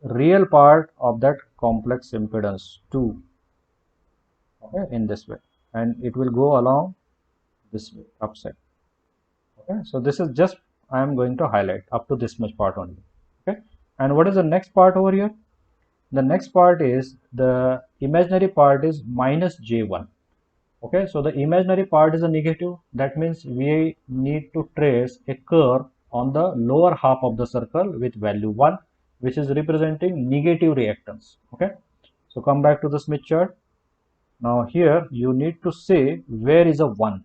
real part of that complex impedance 2. Okay, in this way, and it will go along this way, upside. Okay, so this is just I am going to highlight up to this much part only. Okay, and what is the next part over here? The next part is the imaginary part is minus j1. Okay, so the imaginary part is a negative. That means we need to trace a curve on the lower half of the circle with value 1, which is representing negative reactance. Okay, so come back to the Smith chart. Now here you need to say where is a 1.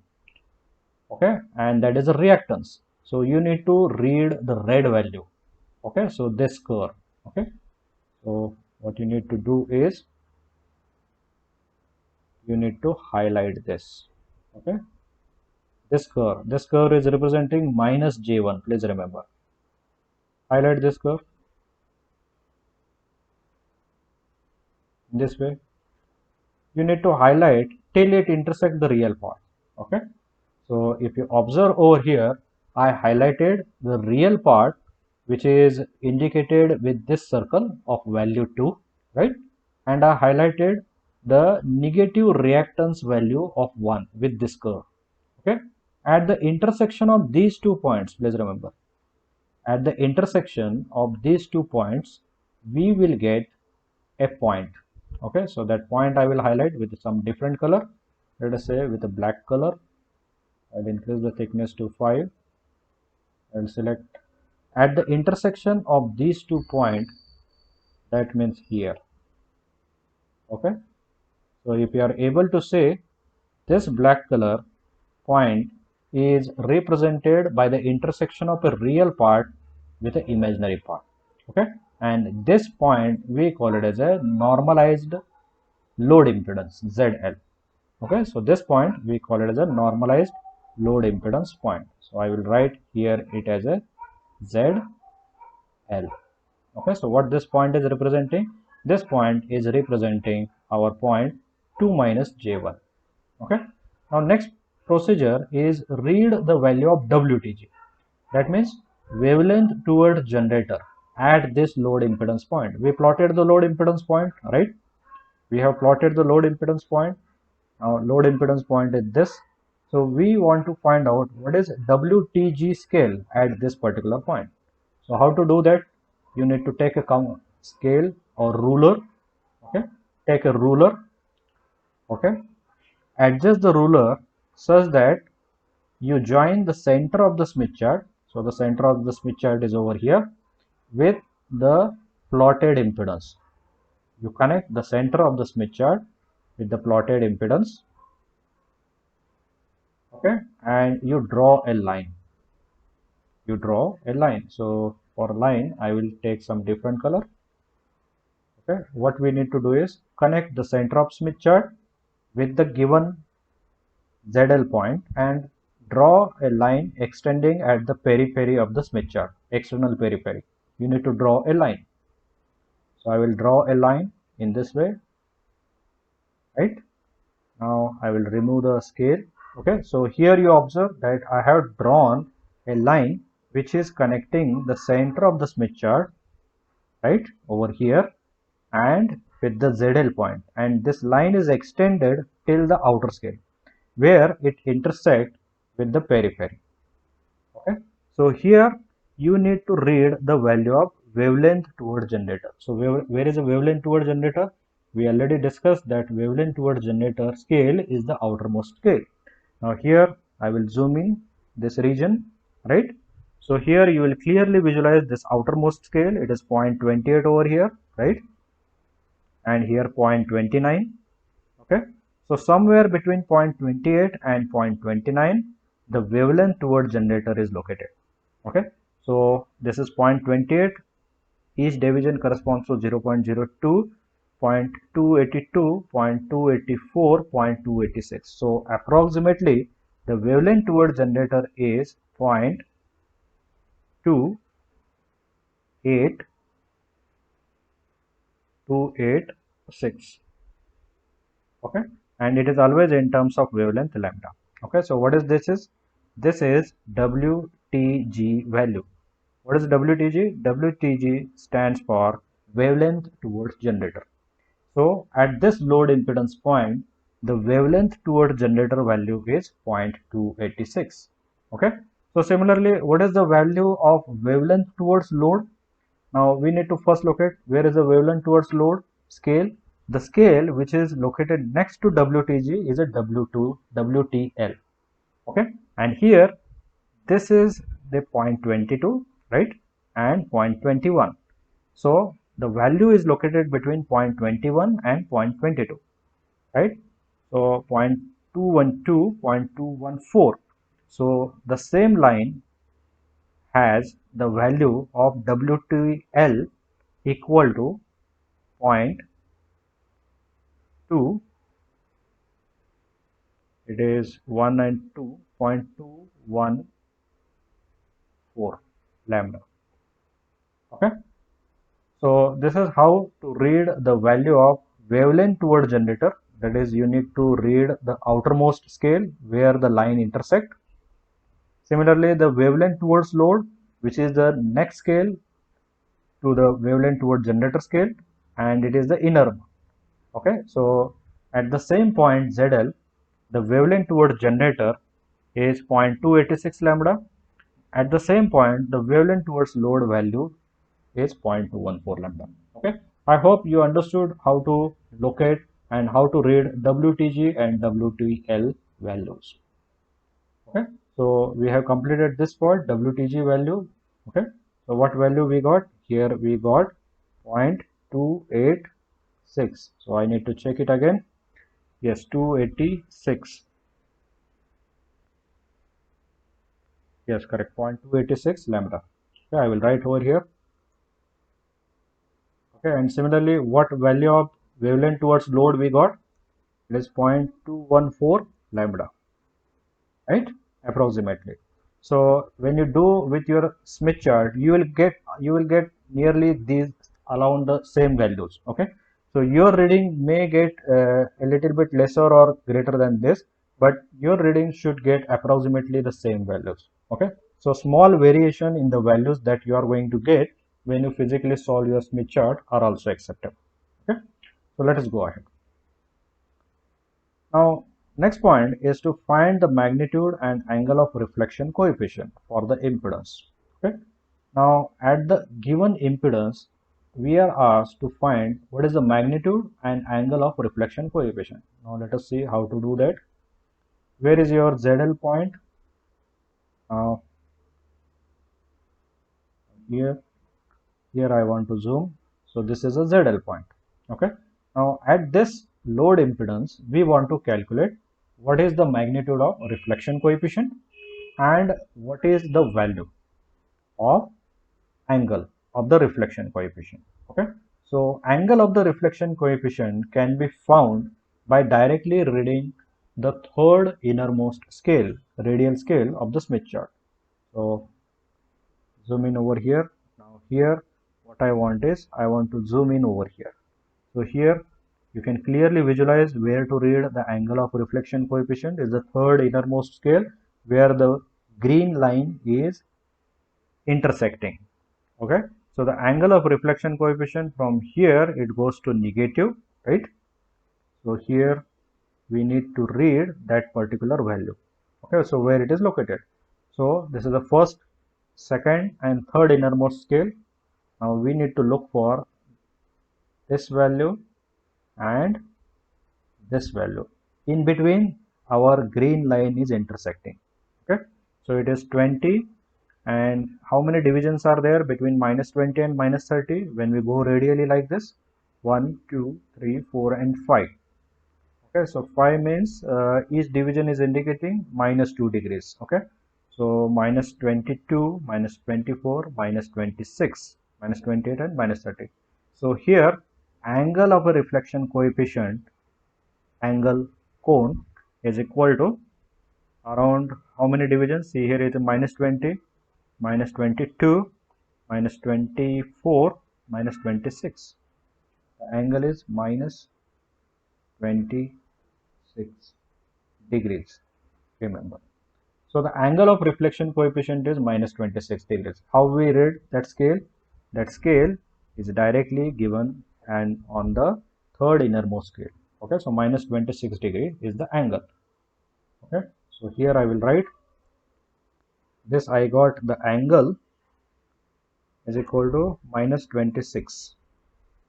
Okay, and that is a reactance. So you need to read the red value. Okay, so this curve. Okay, so what you need to do is you need to highlight this. Okay, this curve is representing minus j1. Please remember, highlight this curve this way. You need to highlight till it intersect the real part. Okay, so if you observe over here, I highlighted the real part, which is indicated with this circle of value 2, right? And I highlighted the negative reactance value of 1 with this curve. Okay, at the intersection of these 2 points, please remember, at the intersection of these 2 points, we will get a point. Okay, so that point I will highlight with some different color. Let us say with a black color. I'll increase the thickness to 5. I'll select at the intersection of these 2 points, that means here. Okay, so if you are able to say this black color point is represented by the intersection of a real part with an imaginary part. Okay, and this point we call it as a normalized load impedance ZL. Okay, so this point we call it as a normalized load impedance point. So I will write here it as a ZL. Okay, so what this point is representing? This point is representing our point 2 minus J1. Okay, now next procedure is read the value of WTG. That means wavelength towards generator at this load impedance point. We plotted the load impedance point, right? We have plotted the load impedance point. Now load impedance point is this. So we want to find out what is WTG scale at this particular point. So how to do that? You need to take a scale or ruler. Okay, take a ruler. Okay, adjust the ruler such that you join the center of the Smith chart. So the center of the Smith chart is over here with the plotted impedance. You connect the center of the Smith chart with the plotted impedance. Okay, and you draw a line. You draw a line. So for line, I will take some different color. Okay, what we need to do is connect the center of Smith chart with the given ZL point and draw a line extending at the periphery of the Smith chart, external periphery. You need to draw a line. So I will draw a line in this way, right? Now I will remove the scale. Okay, so here you observe that I have drawn a line which is connecting the center of the Smith chart, right, over here and with the ZL point, and this line is extended till the outer scale where it intersects with the periphery. Okay, so here you need to read the value of wavelength towards generator. So where is the wavelength towards generator? We already discussed that wavelength towards generator scale is the outermost scale. Now here I will zoom in this region, right? So here you will clearly visualize this outermost scale. It is 0.28 over here, right? And here 0.29. Okay, so somewhere between 0.28 and 0.29 the wavelength towards generator is located. Okay, so this is 0.28, each division corresponds to 0.02, 0.282, 0.284, 0.286. So approximately the wavelength towards generator is 0.286. Okay, and it is always in terms of wavelength lambda. Okay, so what is this is? This is WTG value. What is WTG? WTG stands for wavelength towards generator. So at this load impedance point, the wavelength towards generator value is 0.286. Okay, so similarly, what is the value of wavelength towards load? Now we need to first locate where is the wavelength towards load scale. The scale which is located next to WTG is a WTL. Okay, and here this is the 0.22, right, and 0.21. So the value is located between 0.21 and 0.22, right? So 0.212, 0.214. So the same line has the value of WTL equal to 0.2, it is 192.214 lambda. Okay, so this is how to read the value of wavelength towards generator. That is, you need to read the outermost scale where the line intersect. Similarly, the wavelength towards load, which is the next scale to the wavelength towards generator scale, and it is the inner one. Okay, so at the same point ZL, the wavelength towards generator is 0.286 lambda. At the same point, the wavelength towards load value is 0.214 lambda. Okay, I hope you understood how to locate and how to read WTG and WTL values. Okay, so we have completed this part, WTG value. Okay, so what value we got? Here we got 0.286. So I need to check it again. Yes, 286. Yes, correct, 0.286 lambda. Okay, I will write over here. Okay, and similarly, what value of wavelength towards load we got? It is 0.214 lambda, right? Approximately. So when you do with your Smith chart, you will get nearly these around the same values. Okay, so your reading may get a little bit lesser or greater than this, but your reading should get approximately the same values. Okay, so small variation in the values that you are going to get when you physically solve your Smith chart are also acceptable. Okay, so let us go ahead. Now, next point is to find the magnitude and angle of reflection coefficient for the impedance. Okay. Now, at the given impedance, we are asked to find what is the magnitude and angle of reflection coefficient. Now, let us see how to do that. Where is your ZL point? Now, here, here I want to zoom. So, this is a ZL point. Okay. Now, at this load impedance, we want to calculate what is the magnitude of reflection coefficient and what is the value of angle of the reflection coefficient. Okay, so angle of the reflection coefficient can be found by directly reading the third innermost scale, radial scale of the Smith chart. So zoom in over here. Now here what I want is I want to zoom in over here. So here you can clearly visualize where to read the angle of reflection coefficient is the third innermost scale where the green line is intersecting. Okay, so the angle of reflection coefficient from here it goes to negative, right? So here we need to read that particular value. Okay, so where it is located. So this is the first, second and third innermost scale. Now we need to look for this value and this value. In between our green line is intersecting. Okay, so it is 20. And how many divisions are there between minus 20 and minus 30 when we go radially like this? 1, 2, 3, 4 and 5. Okay, so 5 means each division is indicating minus 2 degrees. Okay, so minus 22, minus 24, minus 26, minus 28 and minus 30. So here angle of a reflection coefficient, angle cone is equal to around how many divisions? See here it is minus 20, minus 22, minus 24, minus 26. The angle is minus 26 degrees, remember. So the angle of reflection coefficient is minus 26 degrees. How we read that scale? That scale is directly given and on the third innermost scale. Okay, so minus 26 degree is the angle. Okay, so here I will write this. I got the angle is equal to minus 26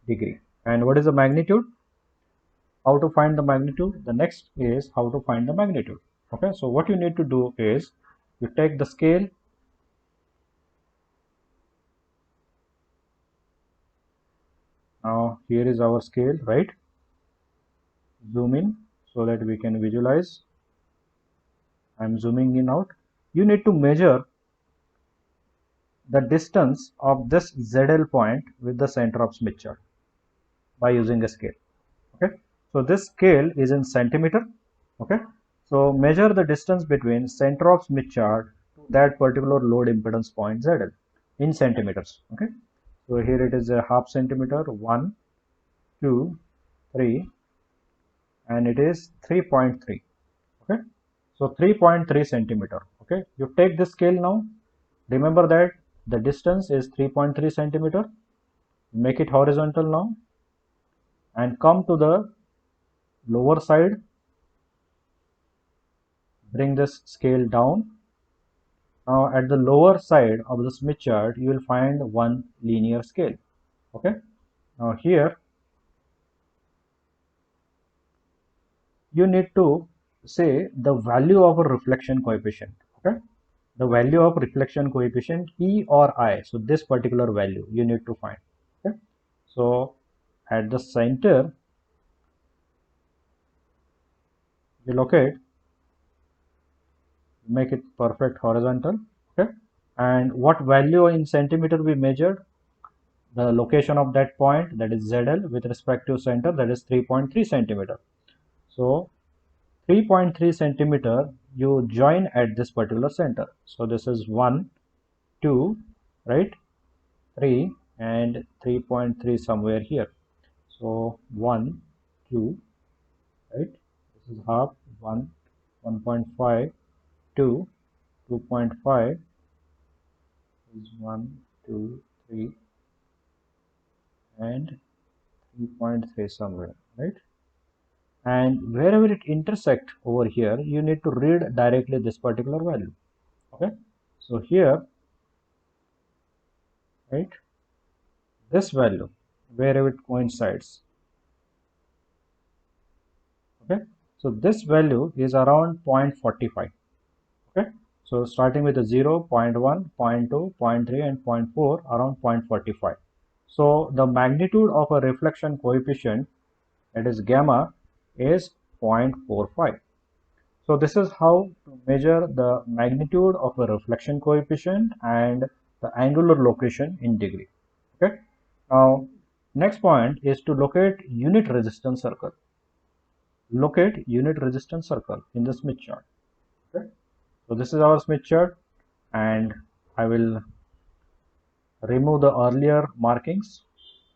degree. And what is the magnitude? How to find the magnitude? The next is how to find the magnitude. Okay, so what you need to do is you take the scale, now here is our scale, right? Zoom in so that we can visualize. I'm zooming in out. You need to measure the distance of this ZL point with the center of Smith chart by using a scale. Okay, so this scale is in centimeter. Okay, so measure the distance between center of Smith chart to that particular load impedance point ZL in centimeters. Okay, so here it is a half centimeter, 1, 2, 3, and it is 3.3. Okay, so 3.3 centimeter. Okay, you take this scale now. Remember that the distance is 3.3 centimeter. Make it horizontal now and come to the lower side. Bring this scale down. Now at the lower side of the Smith chart you will find one linear scale. Okay, now here you need to say the value of a reflection coefficient. Okay, the value of reflection coefficient E or I. So this particular value you need to find. Okay, so at the center you locate, make it perfect horizontal. Okay, and what value in centimeter we measured? The location of that point, that is ZL, with respect to center, that is 3.3 centimeter. So 3.3 centimeter you join at this particular center. So this is 1, 2, right, 3 and 3.3 somewhere here. So 1, 2, right, this is half, 1, 1.5, 2, 2.5 is 1, 2, 3 and 3.3 somewhere, right? And wherever it intersect over here, you need to read directly this particular value. Okay, so here, right, this value wherever it coincides. Okay, so this value is around 0.45. Okay, so starting with a 0, 0.1, 0.2, 0.3 and 0.4 around 0.45. So the magnitude of a reflection coefficient, that is gamma, is 0.45. So this is how to measure the magnitude of a reflection coefficient and the angular location in degree. Okay. Now, next point is to locate unit resistance circle. Locate unit resistance circle in the Smith chart. Okay. So this is our Smith chart, and I will remove the earlier markings.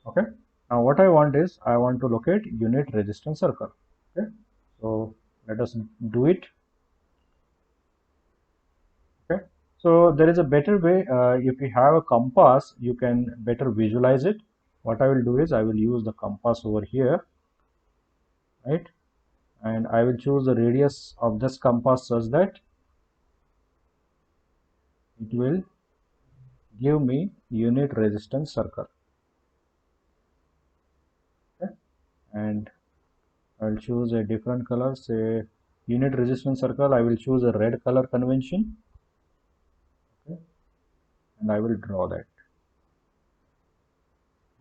Okay. Now what I want is I want to locate unit resistance circle. Okay. So let us do it. Okay, so there is a better way. If you have a compass, you can better visualize it. What I will do is I will use the compass over here, right? And I will choose the radius of this compass such that it will give me unit resistance circle. Okay, and I will choose a different color, say unit resistance circle. I will choose a red color convention. Okay, and I will draw that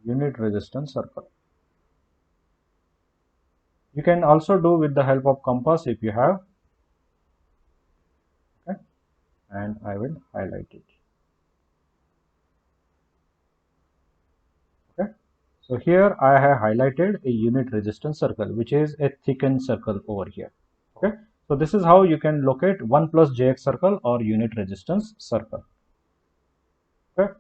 unit resistance circle. You can also do with the help of compass if you have. Okay, and I will highlight it. Okay, so here I have highlighted a unit resistance circle, which is a thickened circle over here. Okay, so this is how you can locate 1 plus jx circle or unit resistance circle. Okay,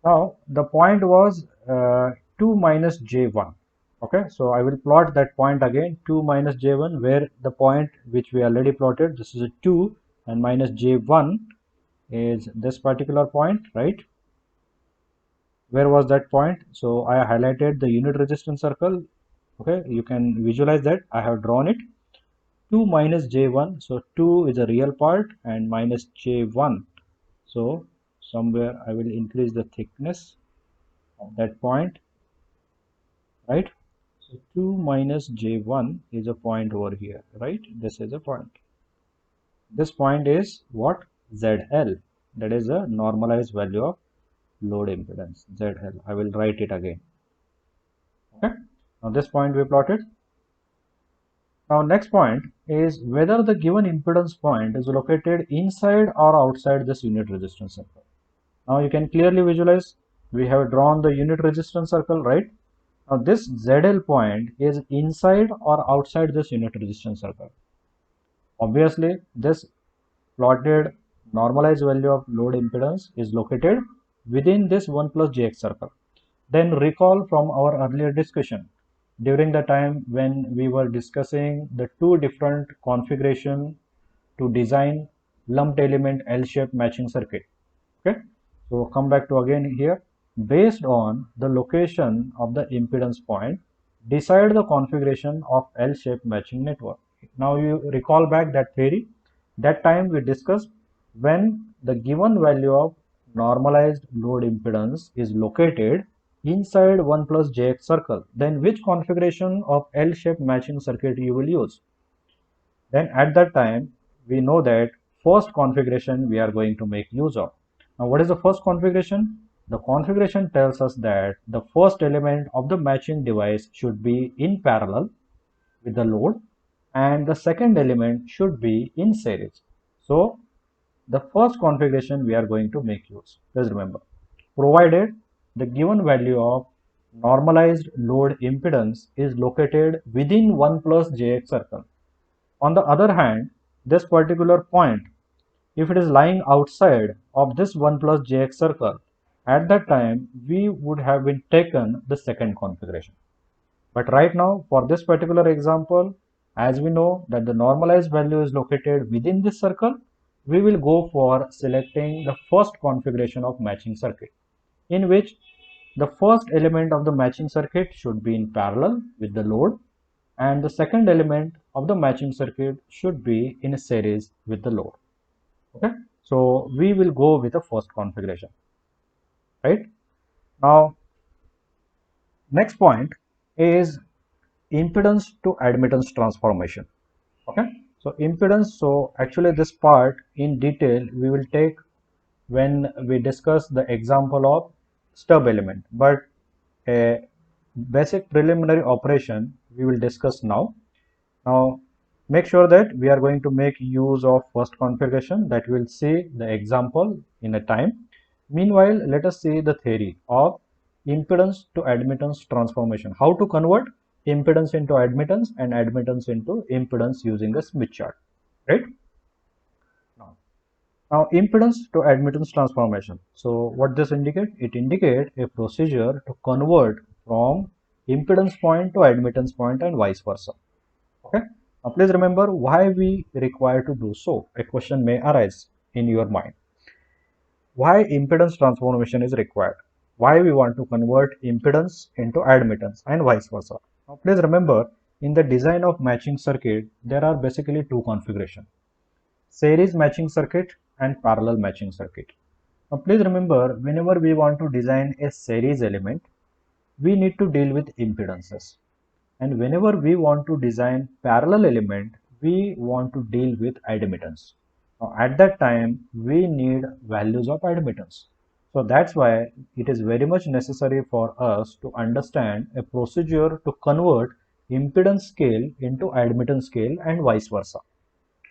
now the point was 2 minus j1. Okay, so I will plot that point again, 2 minus j1, where the point which we already plotted, this is a 2, and minus j1 is this particular point, right? Where was that point? So I highlighted the unit resistance circle. Okay, you can visualize that I have drawn it. 2 minus j1, so 2 is a real part, and minus j1, so somewhere I will increase the thickness of that point, right? So 2 minus j1 is a point over here, right? This is a point. This point is what? ZL, that is a normalized value of load impedance, ZL. I will write it again. Okay, now this point we plotted. Now next point is whether the given impedance point is located inside or outside this unit resistance circle. Now you can clearly visualize we have drawn the unit resistance circle, right? Now this ZL point is inside or outside this unit resistance circle. Obviously this plotted normalized value of load impedance is located within this 1 plus jx circle. Then recall from our earlier discussion during the time when we were discussing the two different configuration to design lumped element L-shaped matching circuit. Okay, so come back to again here, based on the location of the impedance point, decide the configuration of L-shaped matching network. Now you recall back that theory. That time we discussed when the given value of normalized load impedance is located inside 1 plus jx circle, then which configuration of L-shaped matching circuit you will use. Then at that time we know that first configuration we are going to make use of. Now what is the first configuration? The configuration tells us that the first element of the matching device should be in parallel with the load and the second element should be in series. So the first configuration we are going to make use. Please remember, provided the given value of normalized load impedance is located within 1 plus jx circle. On the other hand, this particular point, if it is lying outside of this 1 plus jx circle, at that time we would have been taken the second configuration. But right now, for this particular example, as we know that the normalized value is located within this circle, we will go for selecting the first configuration of matching circuit, in which the first element of the matching circuit should be in parallel with the load, and the second element of the matching circuit should be in a series with the load. Okay, so we will go with the first configuration. Right now, next point is impedance to admittance transformation. Okay, so impedance, so actually this part in detail we will take when we discuss the example of stub element, but a basic preliminary operation we will discuss now. Now make sure that we are going to make use of first configuration, that we will see the example in a time. Meanwhile, let us see the theory of impedance to admittance transformation, how to convert impedance into admittance and admittance into impedance using a Smith chart, right? Now impedance to admittance transformation. So what this indicate? It indicate a procedure to convert from impedance point to admittance point and vice versa. Okay. Now please remember why we require to do so. A question may arise in your mind. Why impedance transformation is required? Why we want to convert impedance into admittance and vice versa? Now please remember, in the design of matching circuit, there are basically two configurations: series matching circuit and parallel matching circuit. Now please remember, whenever we want to design a series element, we need to deal with impedances. And whenever we want to design parallel element, we want to deal with admittance. Now at that time, we need values of admittance. So that's why it is very much necessary for us to understand a procedure to convert impedance scale into admittance scale and vice versa.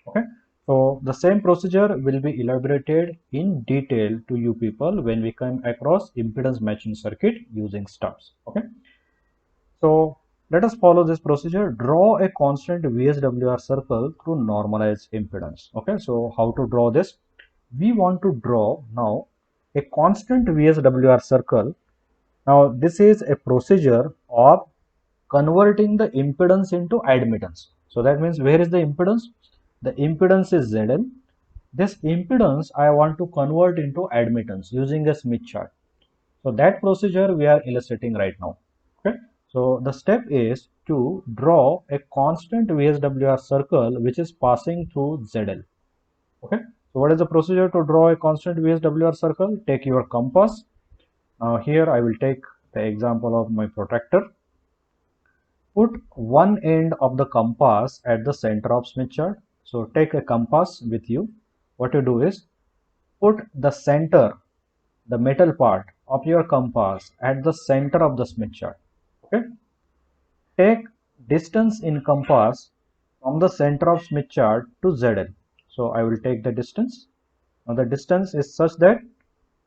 Okay. So the same procedure will be elaborated in detail to you people when we come across impedance matching circuit using stubs. Okay. So let us follow this procedure. Draw a constant VSWR circle to normalize impedance. Okay. So how to draw this? We want to draw now a constant VSWR circle. Now this is a procedure of converting the impedance into admittance. So that means, where is the impedance? The impedance is ZL. This impedance I want to convert into admittance using a Smith chart. So that procedure we are illustrating right now. Okay. So the step is to draw a constant VSWR circle which is passing through ZL. Okay. So what is the procedure to draw a constant VSWR circle? Take your compass. Here I will take the example of my protractor. Put one end of the compass at the center of Smith chart. So take a compass with you. What you do is put the center, the metal part of your compass at the center of the Smith chart. Okay. Take distance in compass from the center of Smith chart to ZL. So I will take the distance. Now the distance is such that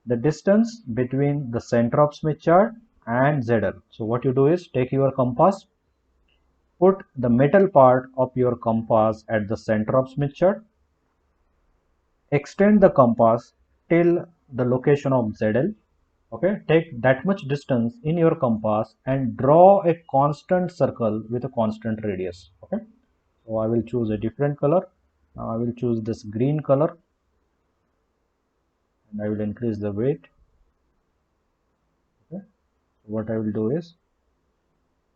the distance between the center of Smith chart and ZL. So what you do is take your compass, put the metal part of your compass at the center of Smith chart, extend the compass till the location of ZL. Okay, take that much distance in your compass and draw a constant circle with a constant radius. Okay, so I will choose a different color. Now I will choose this green color and I will increase the weight. Okay, so what I will do is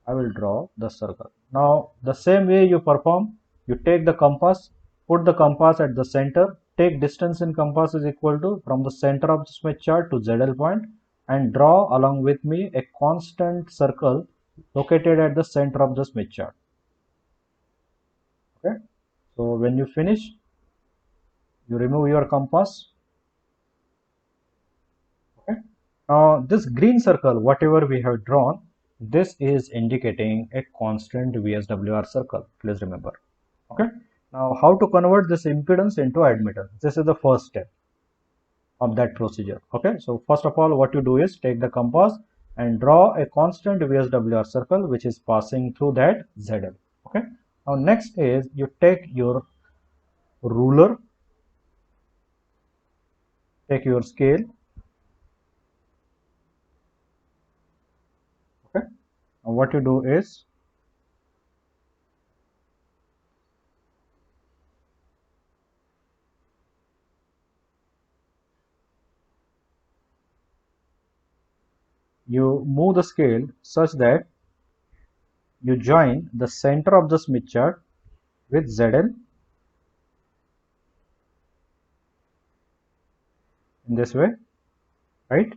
I will draw the circle. Now the same way you perform, you take the compass, put the compass at the center, take distance in compass is equal to from the center of the Smith chart to ZL point, and draw along with me a constant circle located at the center of the Smith chart. Okay, so when you finish, you remove your compass. Okay, now this green circle, whatever we have drawn, this is indicating a constant VSWR circle. Please remember. Okay. Now how to convert this impedance into admittance? This is the first step of that procedure. Okay. So first of all, what you do is take the compass and draw a constant VSWR circle which is passing through that ZL. Okay. Now next is you take your ruler, take your scale. Okay. Now what you do is you move the scale such that you join the center of the Smith chart with ZL in this way, right?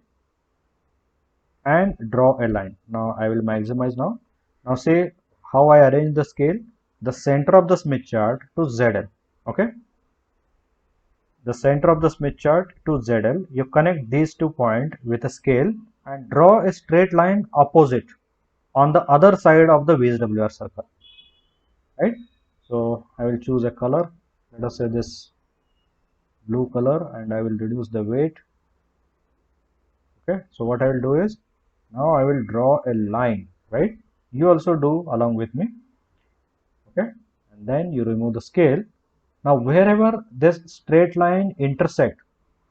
And draw a line. Now I will maximize now. Now see how I arrange the scale. The center of the Smith chart to ZL. Okay. The center of the Smith chart to ZL. You connect these 2 points with a scale and draw a straight line opposite on the other side of the VSWR circle. Right. So I will choose a color. Let us say this blue color, and I will reduce the weight. Okay. So what I will do is now I will draw a line. Right. You also do along with me. Okay, and then you remove the scale. Now wherever this straight line intersect,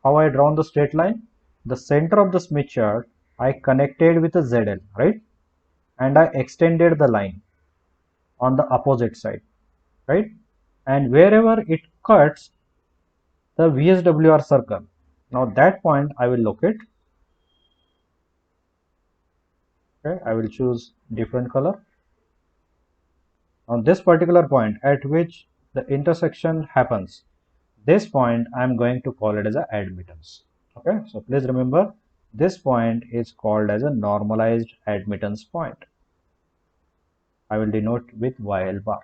how I drawn the straight line, the center of the Smith chart I connected with a ZL, right? And I extended the line on the opposite side, right? And wherever it cuts the VSWR circle, now that point I will locate. Okay, I will choose different color. On this particular point at which the intersection happens, this point I am going to call it as a admittance. Okay, so please remember this point is called as a normalized admittance point. I will denote with YL bar.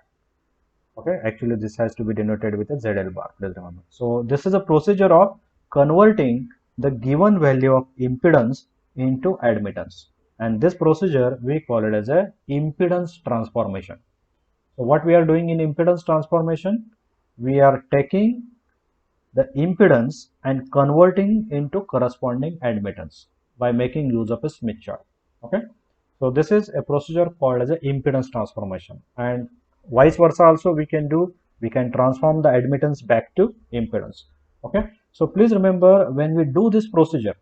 Okay, actually this has to be denoted with a ZL bar, please remember. So this is a procedure of converting the given value of impedance into admittance, and this procedure we call it as a impedance transformation. So what we are doing in impedance transformation, we are taking the impedance and converting into corresponding admittance by making use of a Smith chart. Okay, so this is a procedure called as a impedance transformation, and vice versa also we can do. We can transform the admittance back to impedance. Okay, so please remember when we do this procedure,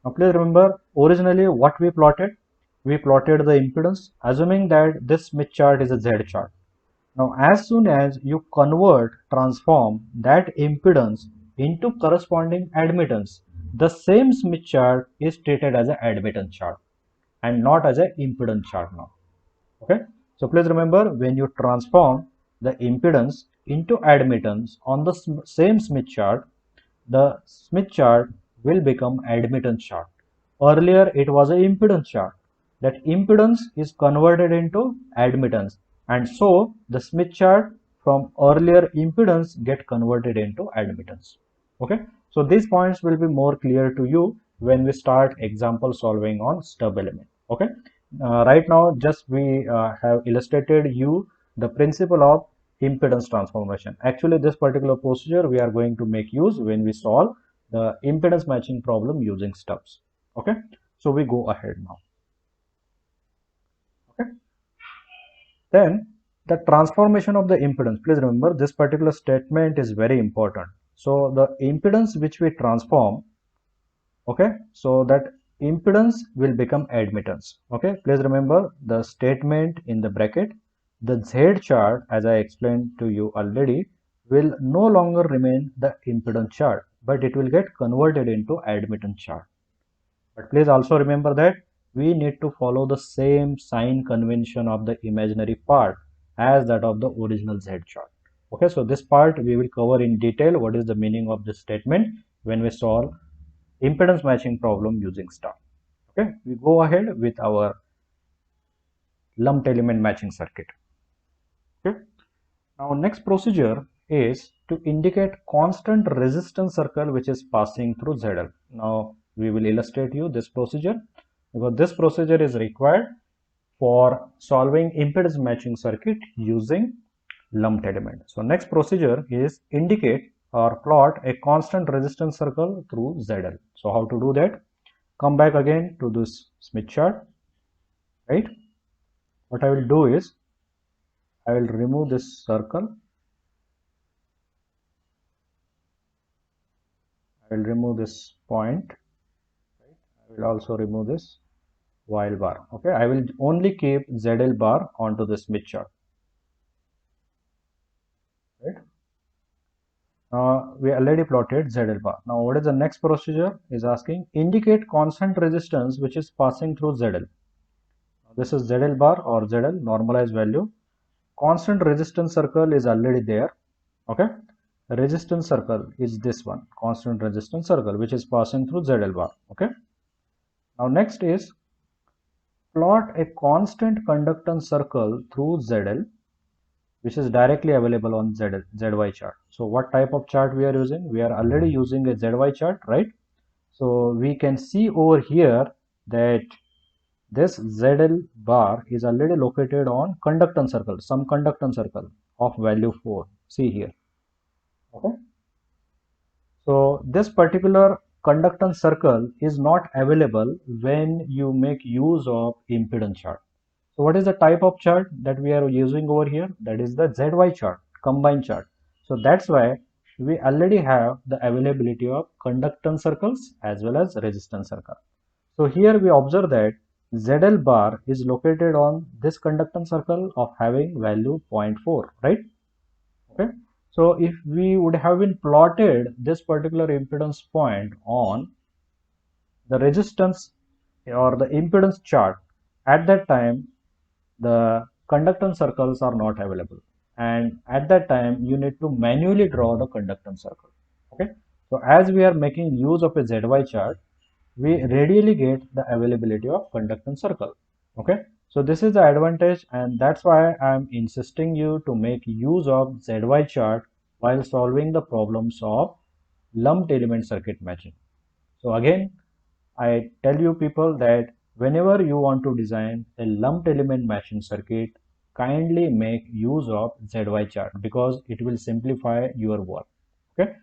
now please remember originally what we plotted. We plotted the impedance assuming that this Smith chart is a Z chart. Now, as soon as you transform that impedance into corresponding admittance, the same Smith chart is treated as an admittance chart and not as an impedance chart now. Okay. So, please remember when you transform the impedance into admittance on the same Smith chart, the Smith chart will become admittance chart. Earlier, it was an impedance chart. That impedance is converted into admittance, and so the Smith chart from earlier impedance get converted into admittance. Okay, so these points will be more clear to you when we start example solving on stub element. Okay, right now just we have illustrated you the principle of impedance transformation. Actually, this particular procedure we are going to make use when we solve the impedance matching problem using stubs. Okay, so we go ahead now. Okay, then the transformation of the impedance, please remember this particular statement is very important. So the impedance which we transform, okay, so that impedance will become admittance. Okay, please remember the statement in the bracket. The Z chart, as I explained to you already, will no longer remain the impedance chart, but it will get converted into admittance chart. But please also remember that we need to follow the same sign convention of the imaginary part as that of the original Z chart. Okay, so this part we will cover in detail what is the meaning of this statement when we solve impedance matching problem using star. Okay, we go ahead with our lumped element matching circuit. Okay, now next procedure is to indicate constant resistance circle which is passing through ZL. Now we will illustrate you this procedure because this procedure is required for solving impedance matching circuit using lumped element. So next procedure is indicate or plot a constant resistance circle through ZL. So how to do that? Come back again to this Smith chart, right? What I will do is I will remove this circle. I will remove this point. I will also remove this while bar. Okay, I will only keep ZL bar onto the Smith chart. Right. We already plotted ZL bar. Now, what is the next procedure? Is asking indicate constant resistance which is passing through ZL. This is ZL bar or ZL normalized value. Constant resistance circle is already there. Okay, resistance circle is this one, constant resistance circle, which is passing through ZL bar. Okay, now next is plot a constant conductance circle through ZL, which is directly available on ZY chart. So what type of chart we are using? We are already using a ZY chart, right? So we can see over here that this ZL bar is already located on conductance circle, some conductance circle of value 4. See here. Okay. So this particular conductance circle is not available when you make use of impedance chart. So what is the type of chart that we are using over here? That is the ZY chart, combined chart. So that's why we already have the availability of conductance circles as well as resistance circle. So here we observe that ZL bar is located on this conductance circle of having value 0.4, right? Okay. So if we would have been plotted this particular impedance point on the resistance or the impedance chart, at that time the conductance circles are not available, and at that time you need to manually draw the conductance circle. Okay, so as we are making use of a ZY chart, we readily get the availability of conductance circle. Okay, so this is the advantage, and that's why I'm insisting you to make use of ZY chart while solving the problems of lumped element circuit matching. So again, I tell you people that whenever you want to design a lumped element matching circuit, kindly make use of ZY chart because it will simplify your work. Okay,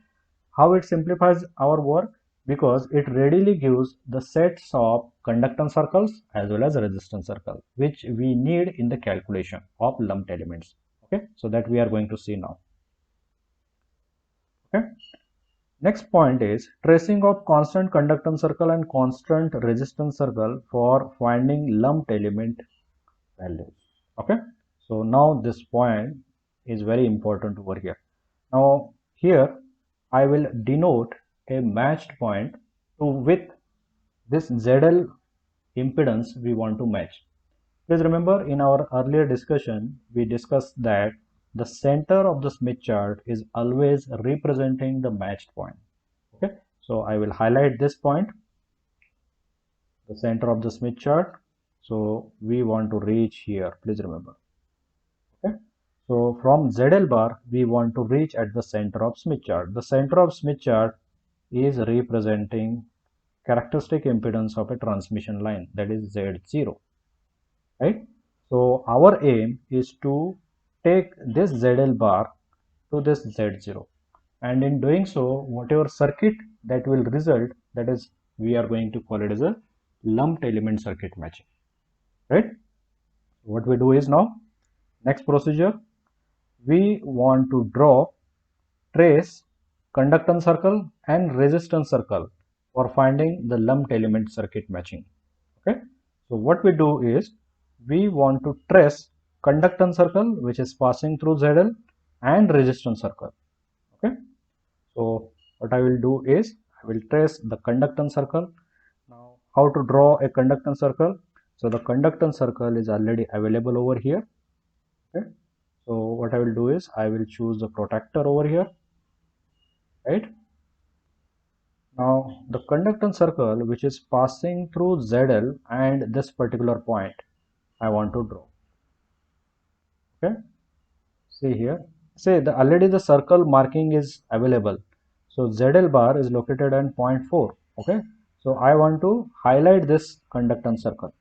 how it simplifies our work? Because it readily gives the sets of conductance circles as well as resistance circle, which we need in the calculation of lumped elements. Okay, so that we are going to see now. Okay, next point is tracing of constant conductance circle and constant resistance circle for finding lumped element values. Okay, so now this point is very important over here. Now here I will denote a matched point to with this ZL impedance we want to match. Please remember, in our earlier discussion we discussed that the center of the Smith chart is always representing the matched point. Okay, so I will highlight this point, the center of the Smith chart. So we want to reach here, please remember. Okay, so from ZL bar we want to reach at the center of Smith chart. The center of Smith chart is representing characteristic impedance of a transmission line, that is Z0, right? So our aim is to take this ZL bar to this Z0, and in doing so whatever circuit that will result, that is we are going to call it as a lumped element circuit matching, right? What we do is now, next procedure, we want to draw trace conductance circle and resistance circle for finding the lumped element circuit matching. Okay, so what we do is we want to trace conductance circle which is passing through ZL and resistance circle. Okay, so what I will do is I will trace the conductance circle. Now how to draw a conductance circle? So the conductance circle is already available over here. Okay, so what I will do is I will choose the protector over here, right? Now the conductance circle which is passing through ZL and this particular point I want to draw. Okay, see here, say the already the circle marking is available. So ZL bar is located at 0.4. Okay, so I want to highlight this conductance circle.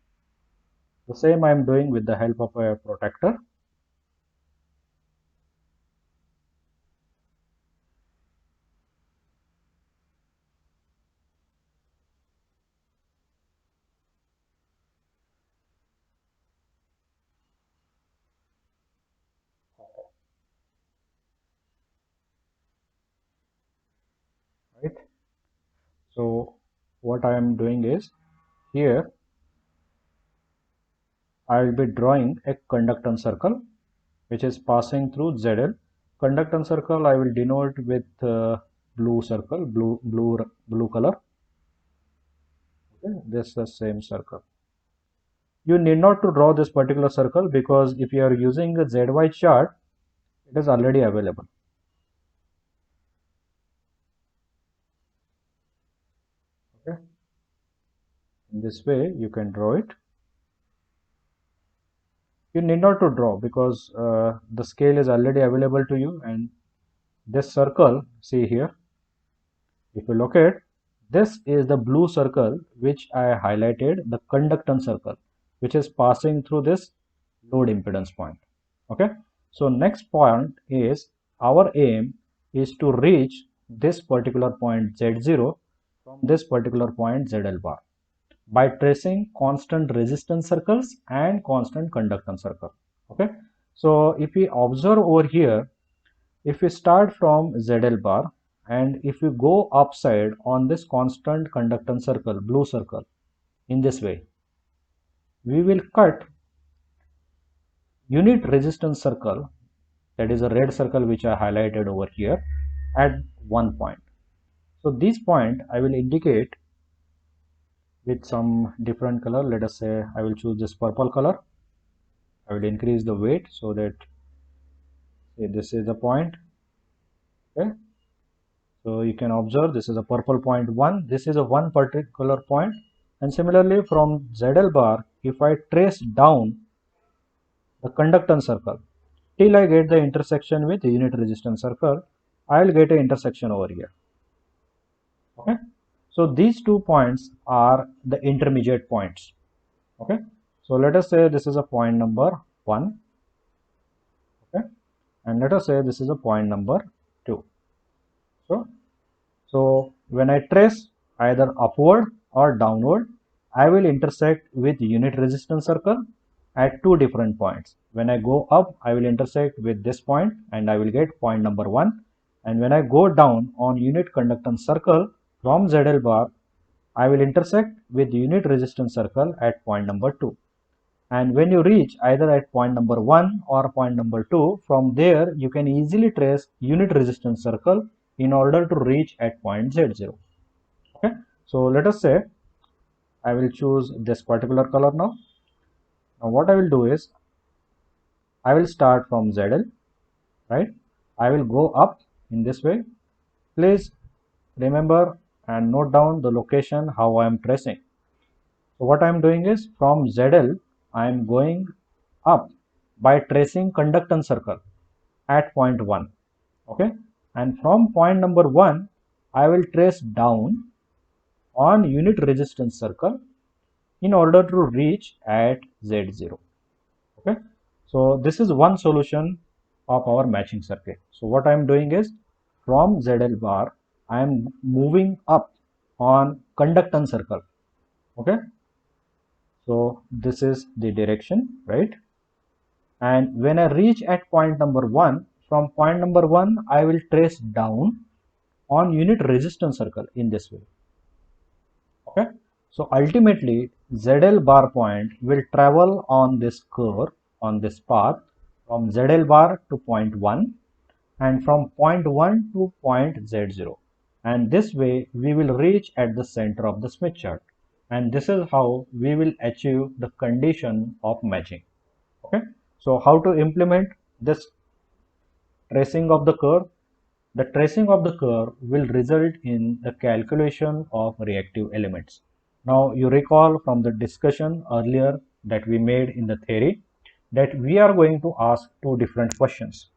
The same I am doing with the help of a protector. right? So what I am doing is, here I will be drawing a conductance circle which is passing through ZL. Conductance circle I will denote with blue circle, blue color. Okay, this is the same circle. You need not to draw this particular circle, because if you are using a ZY chart, it is already available. Okay, in this way you can draw it. You need not to draw, because the scale is already available to you. And this circle, see here, if you look at, this is the blue circle which I highlighted, the conductance circle, which is passing through this load impedance point. Okay, so next point is, our aim is to reach this particular point Z0 from this particular point ZL bar by tracing constant resistance circles and constant conductance circle. Okay, so if we observe over here, if we start from ZL bar and if we go upside on this constant conductance circle, blue circle, in this way, we will cut unit resistance circle, that is a red circle which I highlighted over here, at one point. So this point I will indicate with some different color. Let us say I will choose this purple color. I will increase the weight so that, say, this is the point. Okay, so you can observe this is a purple point 1. This is a one particular point. And similarly from ZL bar, if I trace down the conductance circle till I get the intersection with the unit resistance circle, I will get an intersection over here. Okay, so these 2 points are the intermediate points. Okay, so let us say this is a point number 1. Okay, and let us say this is a point number 2. So when I trace either upward or downward, I will intersect with unit resistance circle at 2 different points. When I go up, I will intersect with this point and I will get point number 1. And when I go down on unit conductance circle from ZL bar, I will intersect with unit resistance circle at point number 2. And when you reach either at point number 1 or point number 2, from there you can easily trace unit resistance circle in order to reach at point Z0. Okay, so let us say I will choose this particular color now. Now what I will do is, I will start from ZL, right? I will go up in this way. Please remember and note down the location how I am tracing. So what I am doing is, from ZL I am going up by tracing conductance circle at point 1. Okay, and from point number 1 I will trace down on unit resistance circle in order to reach at Z0. Okay, so this is one solution of our matching circuit. So what I am doing is, from ZL bar I am moving up on conductance circle. Okay, so this is the direction, right? And when I reach at point number 1, from point number 1 I will trace down on unit resistance circle in this way. Okay, so ultimately ZL bar point will travel on this curve, on this path, from ZL bar to point 1 and from point 1 to point Z0, and this way we will reach at the center of the Smith chart, and this is how we will achieve the condition of matching. Okay, so how to implement this tracing of the curve? The tracing of the curve will result in the calculation of reactive elements. Now you recall from the discussion earlier that we made in the theory that we are going to ask 2 different questions.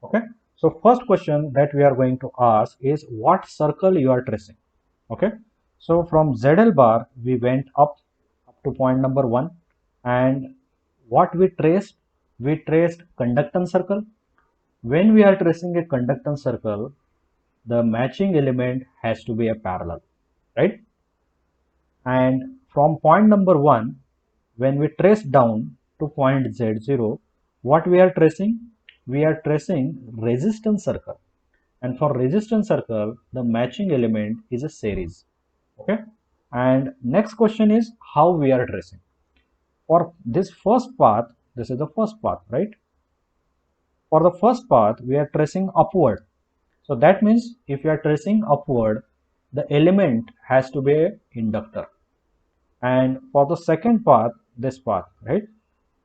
Okay, so first question that we are going to ask is, what circle you are tracing? Okay, so from ZL bar we went up to point number 1, and what we traced? We traced conductance circle. When we are tracing a conductance circle, the matching element has to be a parallel, right? And from point number 1, when we trace down to point Z0, what we are tracing? We are tracing resistance circle. And for resistance circle, the matching element is a series. Okay. And next question is how we are tracing. For this first path, this is the first path, right? For the first path, we are tracing upward. So that means if you are tracing upward, the element has to be an inductor. And for the second path, this path, right?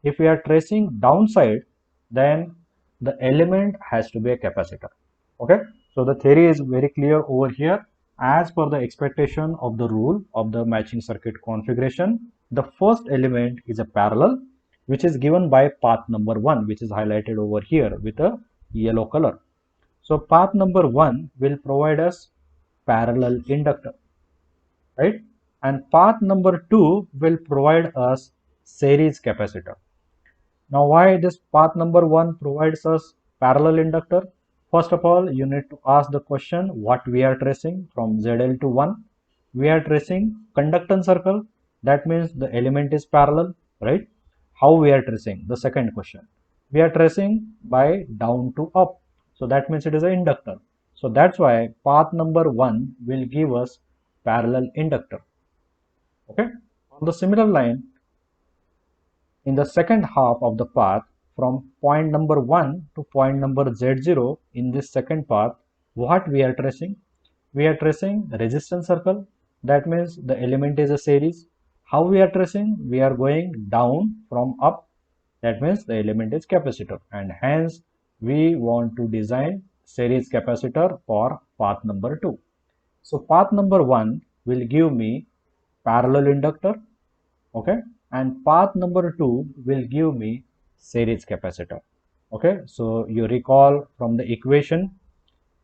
If we are tracing downside, then the element has to be a capacitor. Okay. So the theory is very clear over here. As per the expectation of the rule of the matching circuit configuration, the first element is a parallel, which is given by path number 1, which is highlighted over here with a yellow color. So path number 1 will provide us parallel inductor, right? And path number 2 will provide us series capacitor. Now why this path number 1 provides us parallel inductor? First of all, you need to ask the question what we are tracing from ZL to 1. We are tracing conductance circle. That means the element is parallel, right? How we are tracing? The second question. We are tracing by down to up. So that means it is an inductor. So that's why path number 1 will give us parallel inductor. Okay. On the similar line, in the second half of the path from point number 1 to point number z0 in this second path, what we are tracing? We are tracing resistance circle. That means the element is a series. How we are tracing? We are going down from up. That means the element is capacitor, and hence we want to design series capacitor for path number 2. So path number 1 will give me parallel inductor, okay, and path number 2 will give me series capacitor. Okay, so you recall from the equation,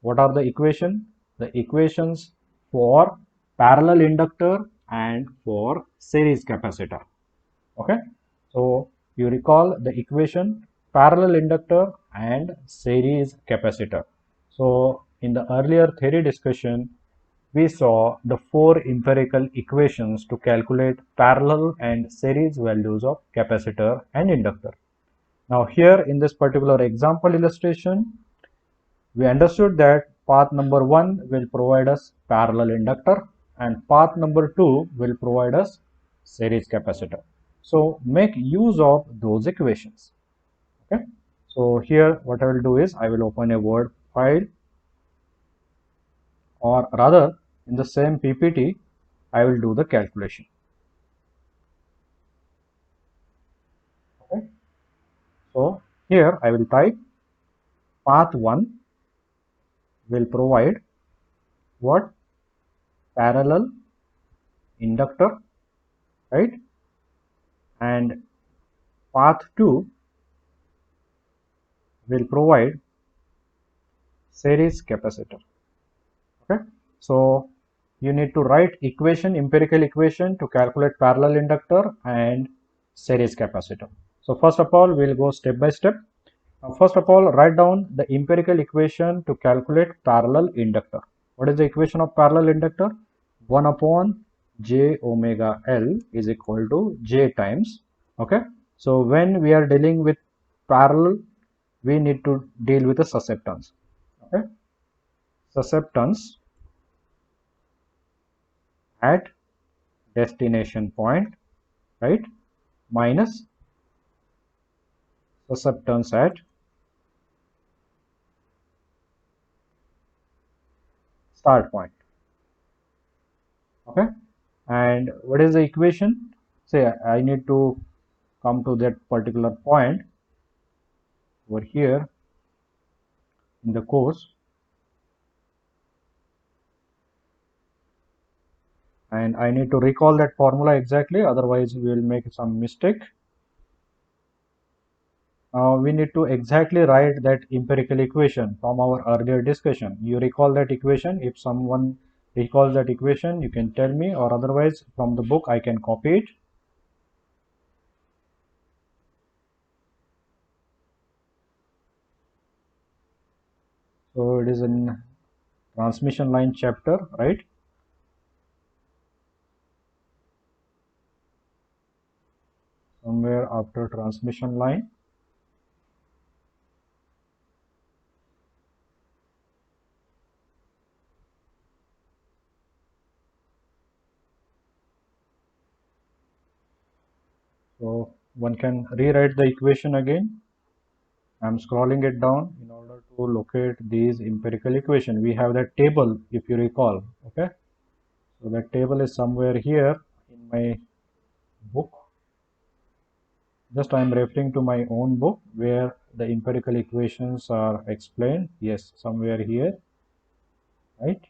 what are the equation? The equations for parallel inductor and for series capacitor. Okay, so you recall the equation parallel inductor and series capacitor. So in the earlier theory discussion, we saw the four empirical equations to calculate parallel and series values of capacitor and inductor. Now here in this particular example illustration, we understood that path number 1 will provide us parallel inductor and path number 2 will provide us series capacitor. So make use of those equations. Okay. So here what I will do is I will open a Word file, or rather in the same PPT I will do the calculation. Okay. So here I will type path 1 will provide what? Parallel inductor, right? And path 2 will provide series capacitor. Okay. So you need to write equation, empirical equation to calculate parallel inductor and series capacitor. So first of all, we'll go step by step. Now, first of all, write down the empirical equation to calculate parallel inductor. What is the equation of parallel inductor? 1 upon j omega L is equal to j times. Okay. So when we are dealing with parallel, we need to deal with the susceptance. Okay. Susceptance at destination point, right, minus susceptance at start point. Okay. And what is the equation? Say I need to come to that particular point over here in the course, and I need to recall that formula exactly, otherwise we will make some mistake. We need to exactly write that empirical equation from our earlier discussion. You recall that equation. If someone recalls that equation, you can tell me, or otherwise from the book I can copy it. So it is in transmission line chapter, right? Somewhere after transmission line. one can rewrite the equation again. I'm scrolling it down in order to locate these empirical equation. We have that table, if you recall. Okay, so that table is somewhere here in my book. Just I am referring to my own book where the empirical equations are explained. Yes, somewhere here, right?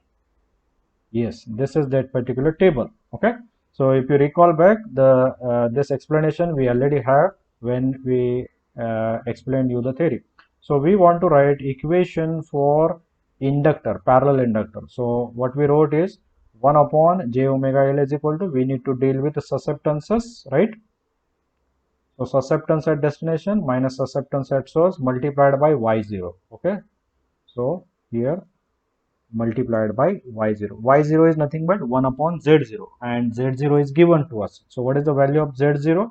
Yes, this is that particular table. Okay, so if you recall back the this explanation we already have when we explained you the theory. So we want to write equation for inductor, parallel inductor. So what we wrote is 1 upon j omega L is equal to, we need to deal with the susceptances, right? So susceptance at destination minus susceptance at source multiplied by y0. Okay, so here multiplied by y0. Y0 is nothing but 1 upon z0, and z0 is given to us. So what is the value of z0?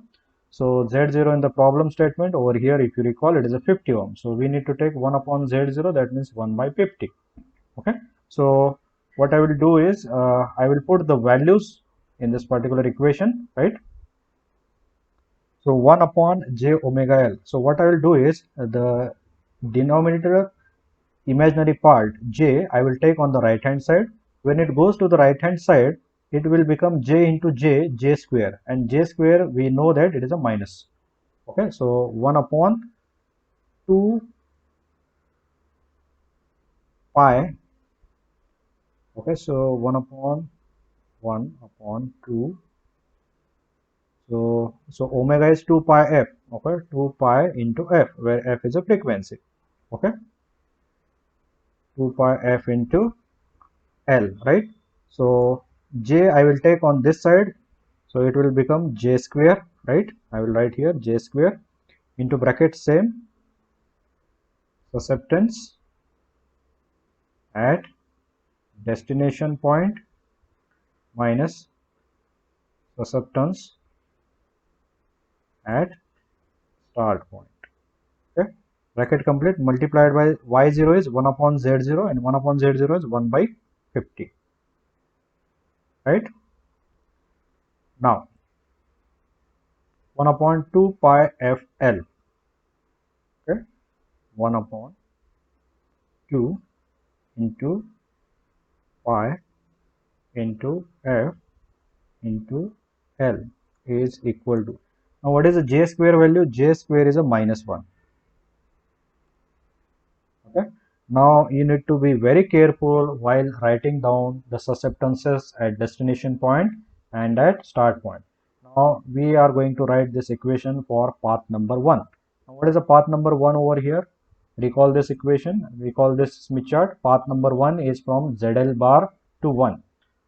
So z0 in the problem statement over here, if you recall, it is a 50 ohm. So we need to take 1 upon z0, that means 1 by 50. Okay, so what I will do is I will put the values in this particular equation, right? So 1 upon j omega L. So what I will do is the denominator imaginary part j I will take on the right hand side. When it goes to the right hand side, it will become j into j square, and j square we know that it is a minus. Okay, so 1 upon 2 pi. Okay, so 1 upon 2. So omega is 2 pi f. Okay, 2 pi into f, where f is a frequency. Okay, 2 pi f into L, right? So j I will take on this side, so it will become j square, right? I will write here j square into bracket same susceptance at destination point minus susceptance at start point. Okay, bracket complete, multiplied by y0 is 1 upon z0, and 1 upon z0 is 1 by 50, right? Now 1 upon 2 pi fl. Okay, 1 upon 2 into pi into f into L is equal to, now what is the j square value? J square is a minus 1. Okay, now you need to be very careful while writing down the susceptances at destination point and at start point. Now we are going to write this equation for path number 1. Now what is the path number 1 over here? Recall this equation, recall this Smith chart. Path number 1 is from ZL bar to 1.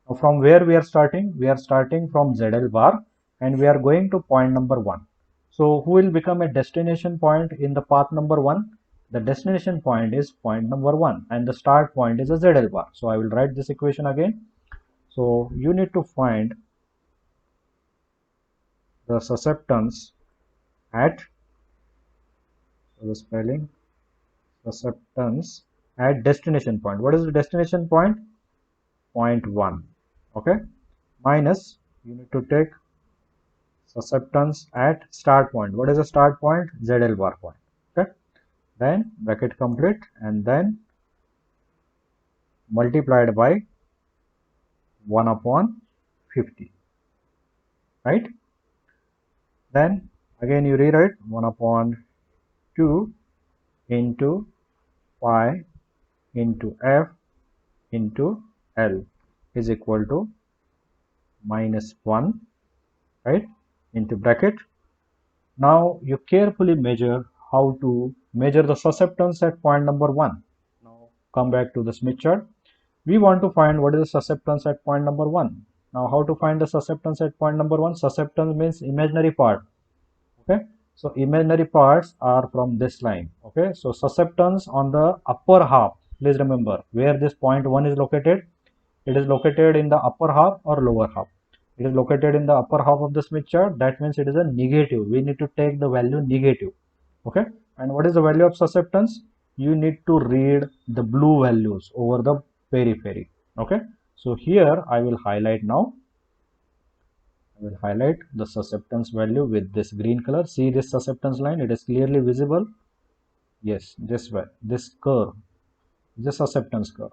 Now from where we are starting? We are starting from ZL bar and we are going to point number 1. So who will become a destination point in the path number 1? The destination point is point number 1 and the start point is a ZL bar. So I will write this equation again. So you need to find the susceptance at, so the spelling, susceptance at destination point. What is the destination point? Point 1. Okay, minus, you need to take susceptance at start point. What is the start point? ZL bar point. Okay, then bracket complete and then multiplied by 1 upon 50, right? Then again you rewrite 1 upon 2 into pi into f into L is equal to minus 1, right, into bracket. Now you carefully measure how to measure the susceptance at point number 1. Now come back to the Smith chart. We want to find what is the susceptance at point number 1. Now how to find the susceptance at point number 1? Susceptance means imaginary part. Okay, so imaginary parts are from this line. Okay, so susceptance on the upper half, please remember where this point 1 is located. It is located in the upper half or lower half. It is located in the upper half of the Smith chart. That means it is a negative. We need to take the value negative. Okay, and what is the value of susceptance? You need to read the blue values over the periphery. Okay, so here I will highlight now. I will highlight the susceptance value with this green color. See this susceptance line, it is clearly visible. Yes, this way, this curve, this susceptance curve.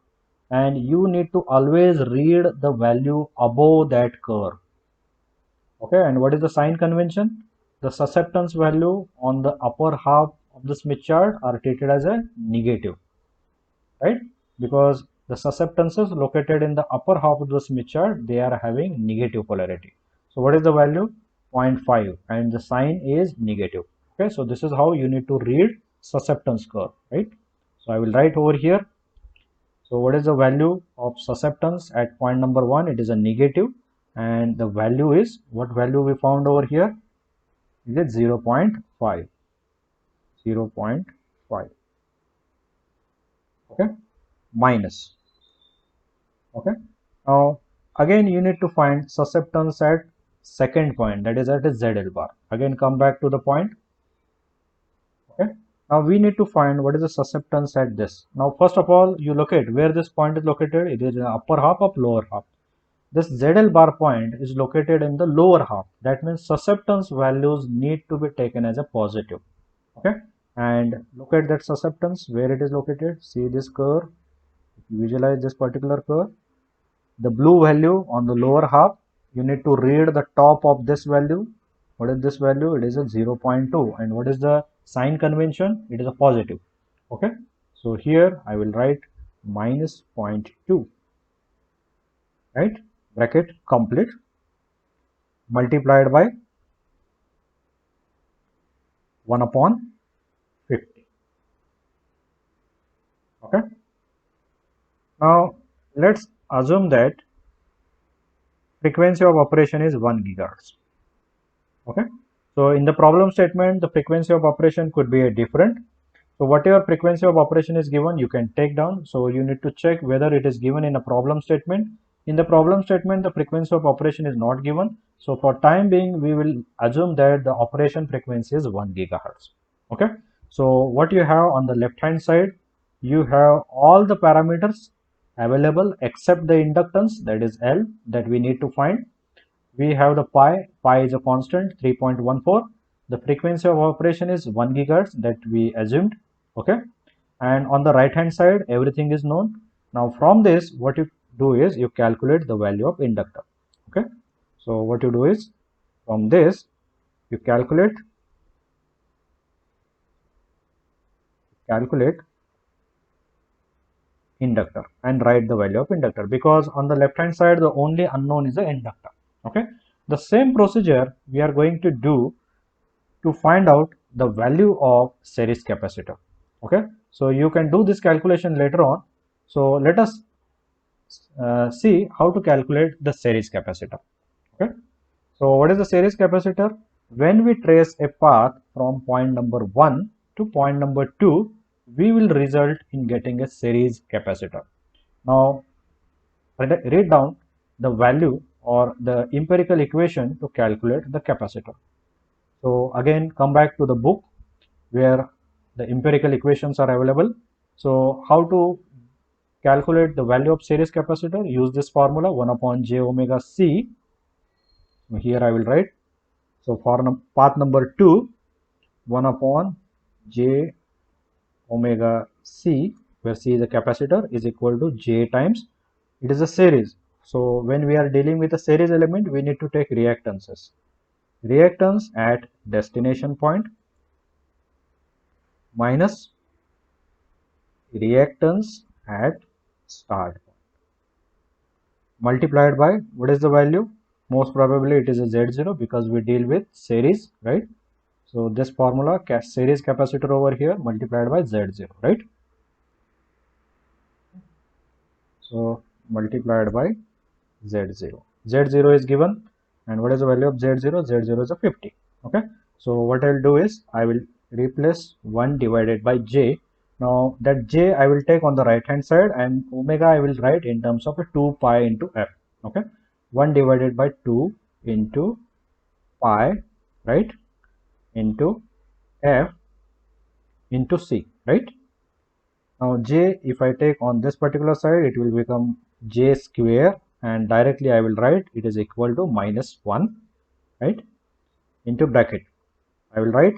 And you need to always read the value above that curve. Okay, and what is the sign convention? The susceptance value on the upper half of the Smith chart are treated as a negative, right? Because the susceptances located in the upper half of the Smith chart, they are having negative polarity. So what is the value? 0.5, and the sign is negative. Okay, so this is how you need to read susceptance curve, right? So I will write over here. So what is the value of susceptance at point number 1? It is a negative, and the value is, what value we found over here? Is it 0.5? 0.5. Okay, minus. Okay, now again you need to find susceptance at second point, that is at a ZL bar. Again come back to the point. Okay, now we need to find what is the susceptance at this. Now first of all, you locate where this point is located. It is in the upper half of lower half. This ZL bar point is located in the lower half. That means susceptance values need to be taken as a positive. Okay, and look at that susceptance where it is located. See this curve. Visualize this particular curve. The blue value on the lower half, you need to read the top of this value. What is this value? It is a 0.2. And what is the sign convention? It is a positive. Okay, so here I will write minus 0.2, right? Bracket complete, multiplied by 1 upon 50. Okay, now let's assume that frequency of operation is 1 gigahertz. Okay, so in the problem statement, the frequency of operation could be a different. So whatever frequency of operation is given, you can take down. So you need to check whether it is given in a problem statement. In the problem statement, the frequency of operation is not given. So for time being, we will assume that the operation frequency is 1 gigahertz. Okay, so what you have on the left hand side, you have all the parameters available except the inductance, that is L, that we need to find. We have the pi is a constant 3.14. The frequency of operation is 1 gigahertz that we assumed. Okay, and on the right hand side everything is known. Now from this, what you do is you calculate the value of inductor. Okay, so what you do is from this you calculate inductor and write the value of inductor, because on the left hand side the only unknown is the inductor. Okay, the same procedure we are going to do to find out the value of series capacitor. Okay, so you can do this calculation later on. So let us see how to calculate the series capacitor. Okay, so what is the series capacitor? When we trace a path from point number 1 to point number 2, we will result in getting a series capacitor. Now read down the value or the empirical equation to calculate the capacitor. So again come back to the book where the empirical equations are available. So how to calculate the value of series capacitor? Use this formula 1 upon j omega c. Here I will write. So for path number 2, 1 upon j omega c, where c is the capacitor, is equal to j times, it is a series. So when we are dealing with a series element, we need to take reactances. Reactance at destination point minus reactance at start point, multiplied by, what is the value? Most probably it is a Z0 because we deal with series, right? So this formula, series capacitor over here multiplied by Z0, right? So multiplied by Z0. Z0 is given, and what is the value of Z0? Z0 is a 50. Okay, so what I'll do is I will replace 1 divided by j. Now that j I will take on the right hand side, and omega I will write in terms of a 2 pi into f. Okay, 1 divided by 2 into pi, right, into f into c, right? Now j, if I take on this particular side, it will become j square, and directly I will write it is equal to minus 1. right, into bracket. I will write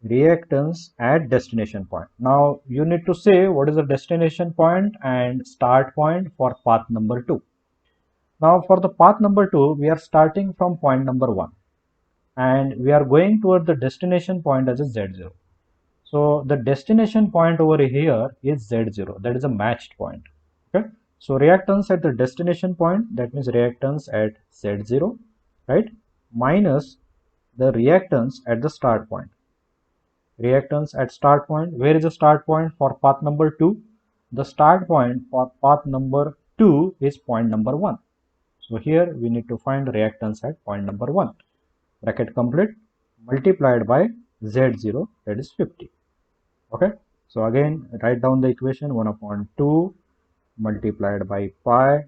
reactance at destination point. Now you need to say what is the destination point and start point for path number 2. Now for the path number 2, we are starting from point number 1 and we are going toward the destination point as a Z0. So the destination point over here is Z0, that is a matched point. Okay. So reactance at the destination point, that means reactance at Z0, right, minus the reactance at the start point. Reactance at start point, where is the start point for path number 2? The start point for path number 2 is point number 1. So here we need to find reactance at point number 1. Bracket complete, multiplied by Z0, that is 50. Okay. So again, write down the equation 1 upon 2 multiplied by pi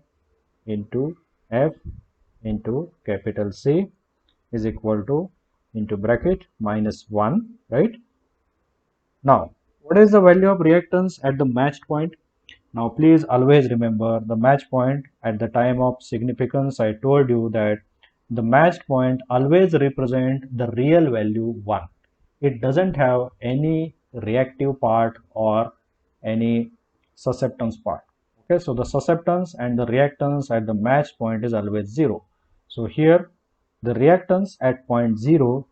into F into capital C is equal to into bracket minus 1, right? Now, what is the value of reactance at the matched point? Now, please always remember the match point at the time of significance. I told you that the matched point always represent the real value 1. It doesn't have any reactive part or any susceptance part. Okay, so the susceptance and the reactance at the matched point is always 0. So here the reactance at point 0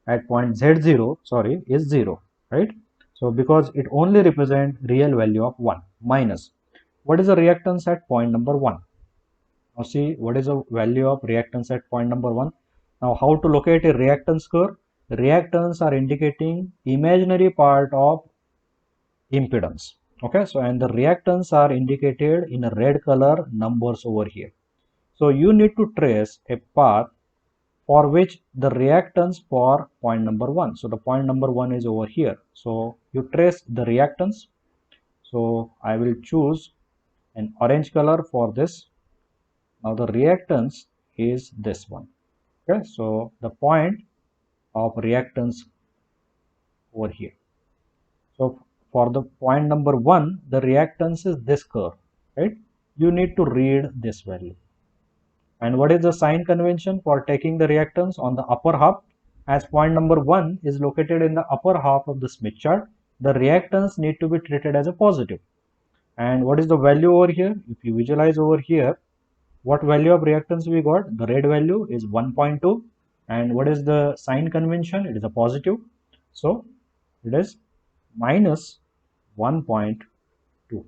at point Z0, sorry, is 0, right? So because it only represents real value of 1 minus. What is the reactance at point number 1? Now see what is the value of reactance at point number 1. Now how to locate a reactance curve? Reactance are indicating imaginary part of impedance. Okay, so and the reactance are indicated in a red color numbers over here. So you need to trace a path for which the reactance for point number 1. So the point number 1 is over here. So you trace the reactance. So I will choose an orange color for this. Now the reactance is this one. Okay, so the point of reactance over here. So for the point number 1, the reactance is this curve, right? You need to read this value. And what is the sign convention for taking the reactance on the upper half? As point number 1 is located in the upper half of the Smith chart, the reactance need to be treated as a positive. And what is the value over here? If you visualize over here, what value of reactance we got? The red value is 1.2. And what is the sign convention? It is a positive. So it is minus 1.2,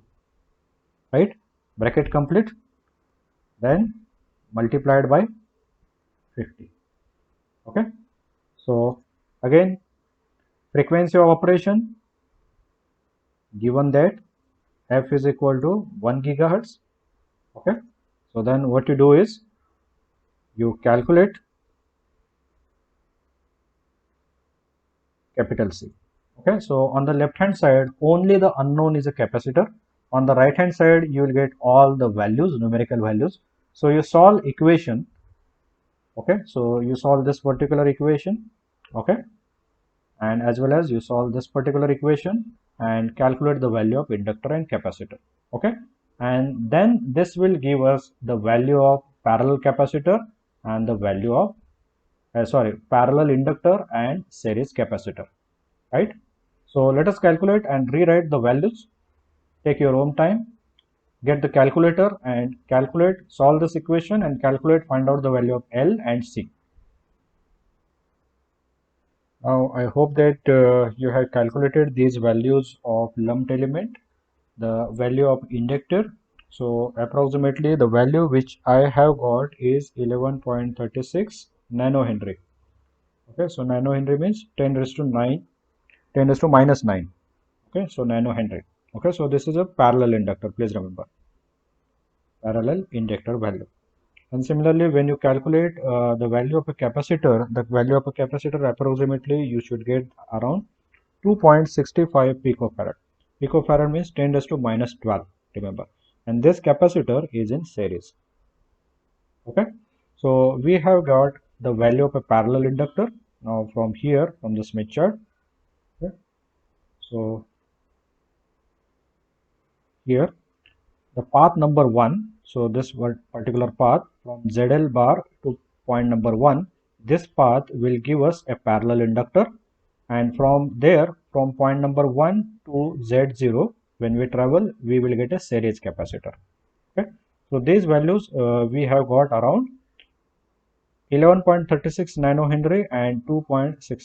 right? Bracket complete. Then multiplied by 50. Okay. So again, frequency of operation, given that f is equal to 1 gigahertz. Okay. So then what you do is you calculate capital C. Okay. So on the left hand side, only the unknown is a capacitor. On the right hand side, you will get all the values, numerical values. So you solve equation. Okay. So you solve this particular equation. Okay. And as well as you solve this particular equation and calculate the value of inductor and capacitor. Okay. And then this will give us the value of parallel capacitor and the value of parallel inductor and series capacitor, right? So let us calculate and rewrite the values. Take your own time, get the calculator and calculate, solve this equation and calculate, find out the value of L and C. Now I hope that you have calculated these values of lumped element, the value of inductor. So approximately the value which I have got is 11.36 nanohenry. Okay, so nanohenry means 10 raised to 9, 10 raised to minus 9. Okay, so nanohenry. Okay, so this is a parallel inductor, please remember. Parallel inductor value. And similarly, when you calculate the value of a capacitor, the value of a capacitor approximately you should get around 2.65 picofarad. Picofarad means 10 raised to minus 12, remember. And this capacitor is in series. Okay, so we have got the value of a parallel inductor. Now from here, from the Smith chart. Okay. So here the path number 1, so this particular path from ZL bar to point number 1 this path will give us a parallel inductor, and from there, from point number 1 to Z0, when we travel, we will get a series capacitor. Okay, so these values we have got around 11.36 nanohenry and 2.6